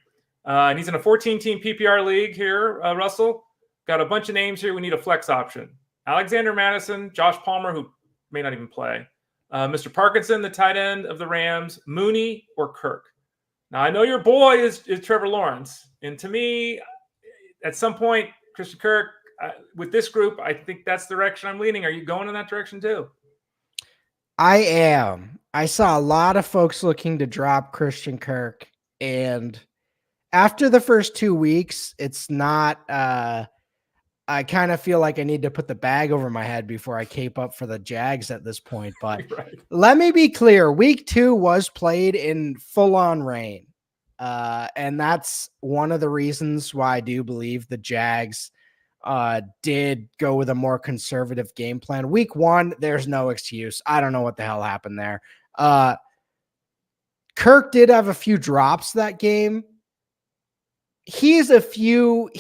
[SPEAKER 1] and he's in a 14-team PPR league here, Russell. Got a bunch of names here. We need a flex option. Alexander Madison, Josh Palmer, who may not even play, Mr. Parkinson, the tight end of the Rams, Mooney, or Kirk. Now, I know your boy is Trevor Lawrence, and to me, at some point, Christian Kirk, with this group, I think that's the direction I'm leaning. Are you going in that direction too?
[SPEAKER 2] I am. I saw a lot of folks looking to drop Christian Kirk, and after the first 2 weeks, it's not I kind of feel like I need to put the bag over my head before I cape up for the Jags at this point. But Let me be clear. Week 2 was played in full-on rain. And that's one of the reasons why I do believe the Jags did go with a more conservative game plan. Week 1, there's no excuse. I don't know what the hell happened there. Kirk did have a few drops that game. He's a few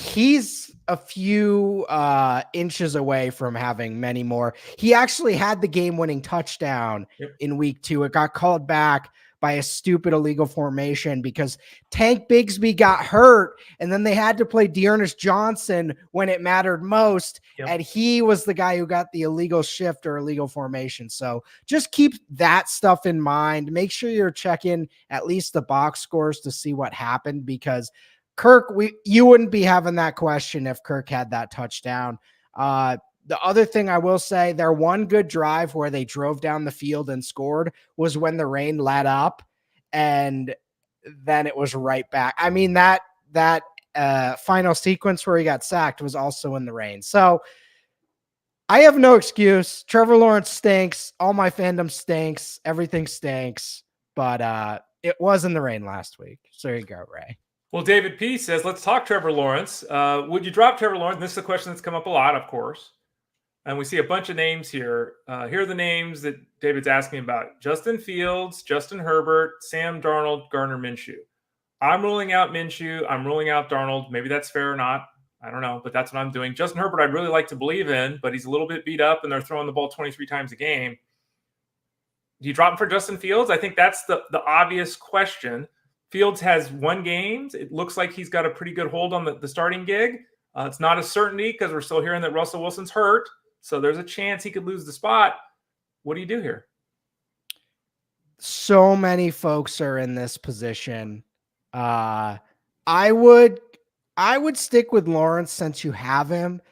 [SPEAKER 2] inches away from having many more. He actually had the game-winning touchdown in week 2. It got called back by a stupid illegal formation because Tank Bigsby got hurt, and then they had to play Dearness Johnson when it mattered most, and he was the guy who got the illegal shift or illegal formation. So just keep that stuff in mind. Make sure you're checking at least the box scores to see what happened, because Kirk, you wouldn't be having that question if Kirk had that touchdown. The other thing I will say, their one good drive where they drove down the field and scored was when the rain let up, and then it was right back. I mean, that final sequence where he got sacked was also in the rain. So I have no excuse. Trevor Lawrence stinks. All my fandom stinks. Everything stinks. But it was in the rain last week. So there you go, Ray.
[SPEAKER 1] Well, David P says, let's talk Trevor Lawrence. Would you drop Trevor Lawrence? This is a question that's come up a lot, of course. And we see a bunch of names here. Here are the names that David's asking about: Justin Fields, Justin Herbert, Sam Darnold, Gardner Minshew. I'm ruling out Minshew. I'm ruling out Darnold. Maybe that's fair or not. I don't know, but that's what I'm doing. Justin Herbert, I'd really like to believe in, but he's a little bit beat up, and they're throwing the ball 23 times a game. Do you drop him for Justin Fields? I think that's the obvious question. Fields has 1 game. It looks like he's got a pretty good hold on the starting gig. It's not a certainty because we're still hearing that Russell Wilson's hurt. So there's a chance he could lose the spot. What do you do here?
[SPEAKER 2] So many folks are in this position. I would stick with Lawrence since you have him.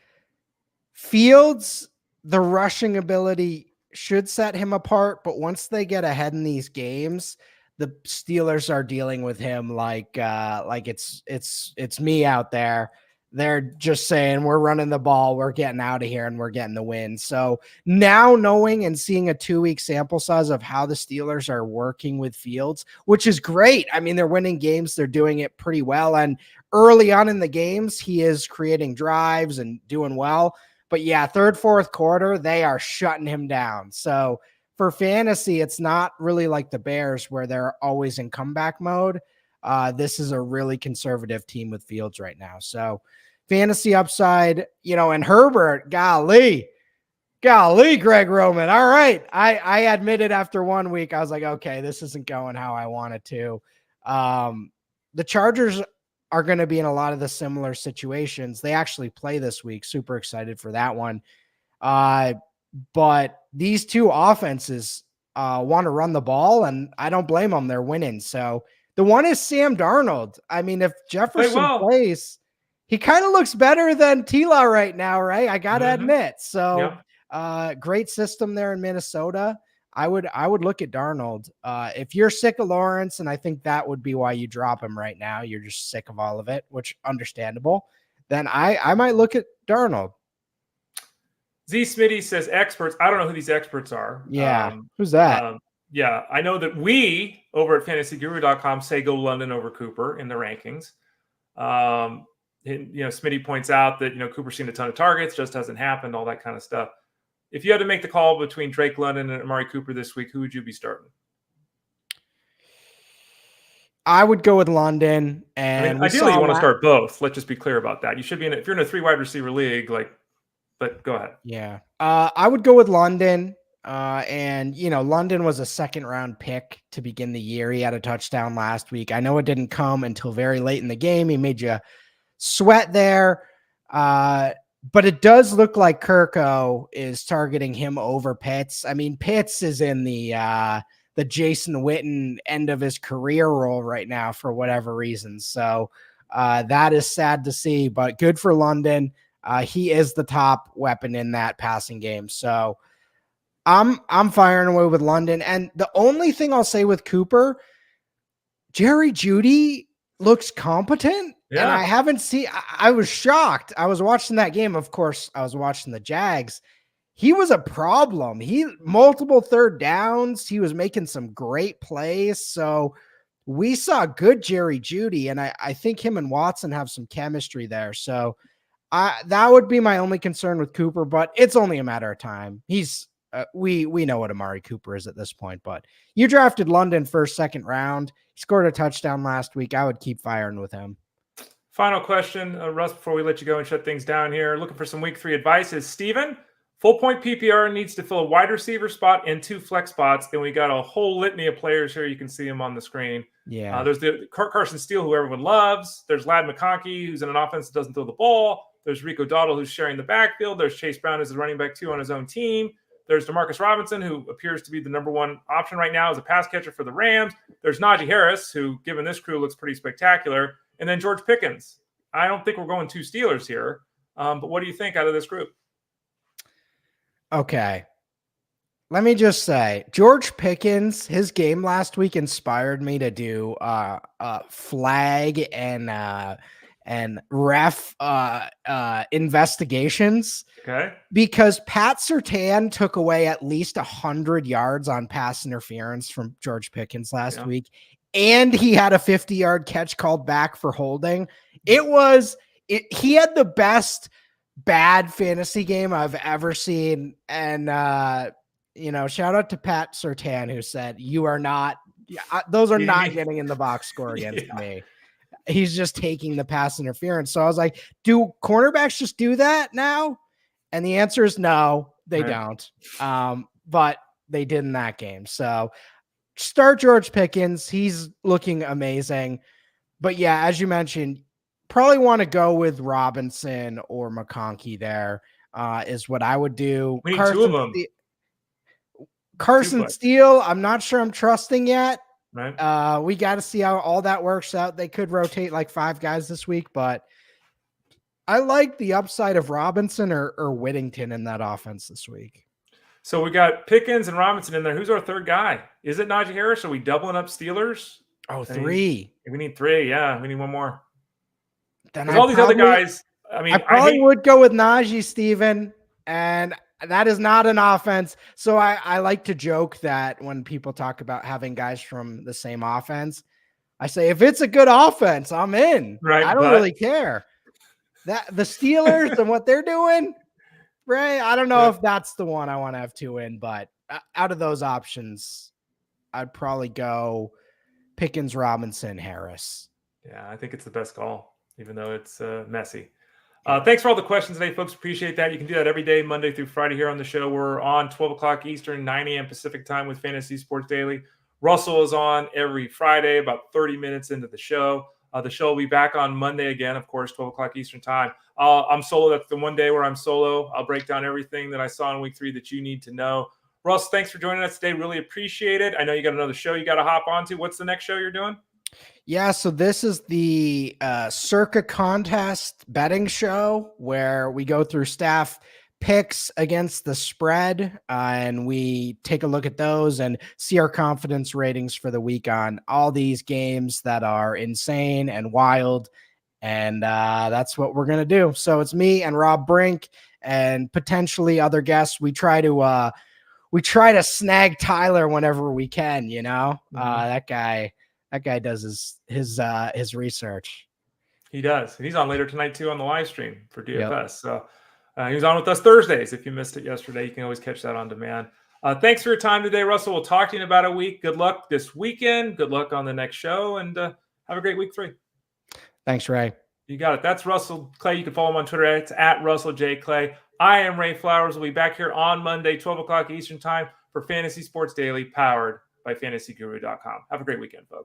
[SPEAKER 2] Fields, the rushing ability should set him apart, but once they get ahead in these games, the Steelers are dealing with him like it's me out there. They're just saying, we're running the ball, we're getting out of here, and we're getting the win. So now knowing and seeing a 2-week sample size of how the Steelers are working with Fields, which is great. I mean, they're winning games. They're doing it pretty well. And early on in the games, he is creating drives and doing well. But yeah, third, fourth quarter, they are shutting him down. So for fantasy, it's not really like the Bears where they're always in comeback mode. This is a really conservative team with Fields right now. So fantasy upside, and Herbert, golly, Greg Roman. All right. I admitted after 1 week, I was like, okay, this isn't going how I want it to. The Chargers are going to be in a lot of the similar situations. They actually play this week. Super excited for that one. But these two offenses want to run the ball, and I don't blame them. They're winning. So the one is Sam Darnold. I mean, if Jefferson plays, he kind of looks better than Tila right now, right? I got to admit. So great system there in Minnesota. I would look at Darnold. If you're sick of Lawrence, and I think that would be why you drop him right now, you're just sick of all of it, which understandable, then I might look at Darnold.
[SPEAKER 1] Z Smitty says experts. I don't know who these experts are.
[SPEAKER 2] Yeah. Who's that?
[SPEAKER 1] Yeah, I know that we over at fantasyguru.com say go London over Cooper in the rankings. Smitty points out that, Cooper's seen a ton of targets, just hasn't happened, all that kind of stuff. If you had to make the call between Drake London and Amari Cooper this week, who would you be starting?
[SPEAKER 2] I would go with London. And
[SPEAKER 1] ideally, you want to start both. Let's just be clear about that. You should be if you're in a 3 wide receiver league, but go ahead.
[SPEAKER 2] Yeah. I would go with London. London was a 2nd-round pick to begin the year. He had a touchdown last week. I know it didn't come until very late in the game. He made you sweat there. But it does look like Kirko is targeting him over Pitts. I mean, Pitts is in the Jason Witten end of his career role right now for whatever reason. So that is sad to see, but good for London. He is the top weapon in that passing game. So I'm firing away with London. And the only thing I'll say with Cooper, Jerry Jeudy looks competent. Yeah. And I haven't seen, I was shocked. I was watching that game. Of course, I was watching the Jags. He was a problem. Multiple third downs. He was making some great plays. So we saw good Jerry Jeudy, and I think him and Watson have some chemistry there. So that would be my only concern with Cooper, but it's only a matter of time. We know what Amari Cooper is at this point, but you drafted London first, 2nd round. He scored a touchdown last week. I would keep firing with him.
[SPEAKER 1] Final question, Russ, before we let you go and shut things down here. Looking for some week 3 advice is Steven. Full point PPR needs to fill a wide receiver spot and 2 flex spots. And we got a whole litany of players here. You can see them on the screen.
[SPEAKER 2] Yeah.
[SPEAKER 1] There's the Carson Steele, who everyone loves. There's Ladd McConkey, who's in an offense that doesn't throw the ball. There's Rico Dowdle, who's sharing the backfield. There's Chase Brown, who's a running back 2 on his own team. There's Demarcus Robinson, who appears to be the number 1 option right now as a pass catcher for the Rams. There's Najee Harris, who, given this crew, looks pretty spectacular. And then George Pickens. I don't think we're going 2 Steelers here. But what do you think out of this group?
[SPEAKER 2] Okay. Let me just say, George Pickens, his game last week inspired me to do flag and ref investigations.
[SPEAKER 1] Okay.
[SPEAKER 2] Because Pat Surtain took away at least 100 yards on pass interference from George Pickens last week. And he had a 50-yard catch called back for holding. He had the best bad fantasy game I've ever seen. And, shout out to Pat Surtain, who said, those are not getting in the box score against me. He's just taking the pass interference. So I was like, do cornerbacks just do that now? And the answer is no, they don't. But they did in that game. So start George Pickens. He's looking amazing. But yeah, as you mentioned, probably want to go with Robinson or McConkey there is what I would do.
[SPEAKER 1] We need 2 of them.
[SPEAKER 2] Carson Steele, I'm not sure I'm trusting yet.
[SPEAKER 1] Right.
[SPEAKER 2] We got to see how all that works out. They could rotate like 5 guys this week, but I like the upside of Robinson or Whittington in that offense this week.
[SPEAKER 1] So we got Pickens and Robinson in there. Who's our 3rd guy? Is it Najee Harris? Are we doubling up Steelers?
[SPEAKER 2] Oh, 3.
[SPEAKER 1] We need 3. Yeah, we need 1 more.
[SPEAKER 2] Then
[SPEAKER 1] all these other guys, mean,
[SPEAKER 2] I probably would go with Najee, Steven, and that is not an offense. So I like to joke that when people talk about having guys from the same offense, I say, if it's a good offense, I'm in.
[SPEAKER 1] Right,
[SPEAKER 2] I don't really care. That the Steelers and what they're doing, Ray, I don't know if that's the one I want to have two in, but out of those options, I'd probably go Pickens, Robinson, Harris.
[SPEAKER 1] Yeah, I think it's the best call, even though it's messy. Thanks for all the questions today, folks. Appreciate that. You can do that every day, Monday through Friday here on the show. We're on 12 o'clock Eastern, 9 a.m. Pacific time with Fantasy Sports Daily. Russell is on every Friday, about 30 minutes into the show. The show will be back on Monday again, of course, 12 o'clock Eastern time. I'm solo. That's the one day where I'm solo. I'll break down everything that I saw in week 3 that you need to know. Russ, thanks for joining us today. Really appreciate it. I know you got another show you got to hop onto. What's the next show you're doing?
[SPEAKER 2] Yeah, so this is the Circa Contest betting show where we go through staff picks against the spread, and we take a look at those and see our confidence ratings for the week on all these games that are insane and wild. And that's what we're going to do. So it's me and Rob Brink and potentially other guests. We try to snag Tyler whenever we can, you know. That guy does his research.
[SPEAKER 1] He does. He's on later tonight too on the live stream for DFS. Yep. So he was on with us Thursdays. If you missed it yesterday, you can always catch that on demand. Thanks for your time today, Russell. We'll talk to you in about a week. Good luck this weekend. Good luck on the next show, and have a great week 3.
[SPEAKER 2] Thanks, Ray.
[SPEAKER 1] You got it. That's Russell Clay. You can follow him on Twitter. It's at Russell J. Clay. I am Ray Flowers. We'll be back here on Monday, 12 o'clock Eastern time for Fantasy Sports Daily, powered by fantasyguru.com. Have a great weekend, folks.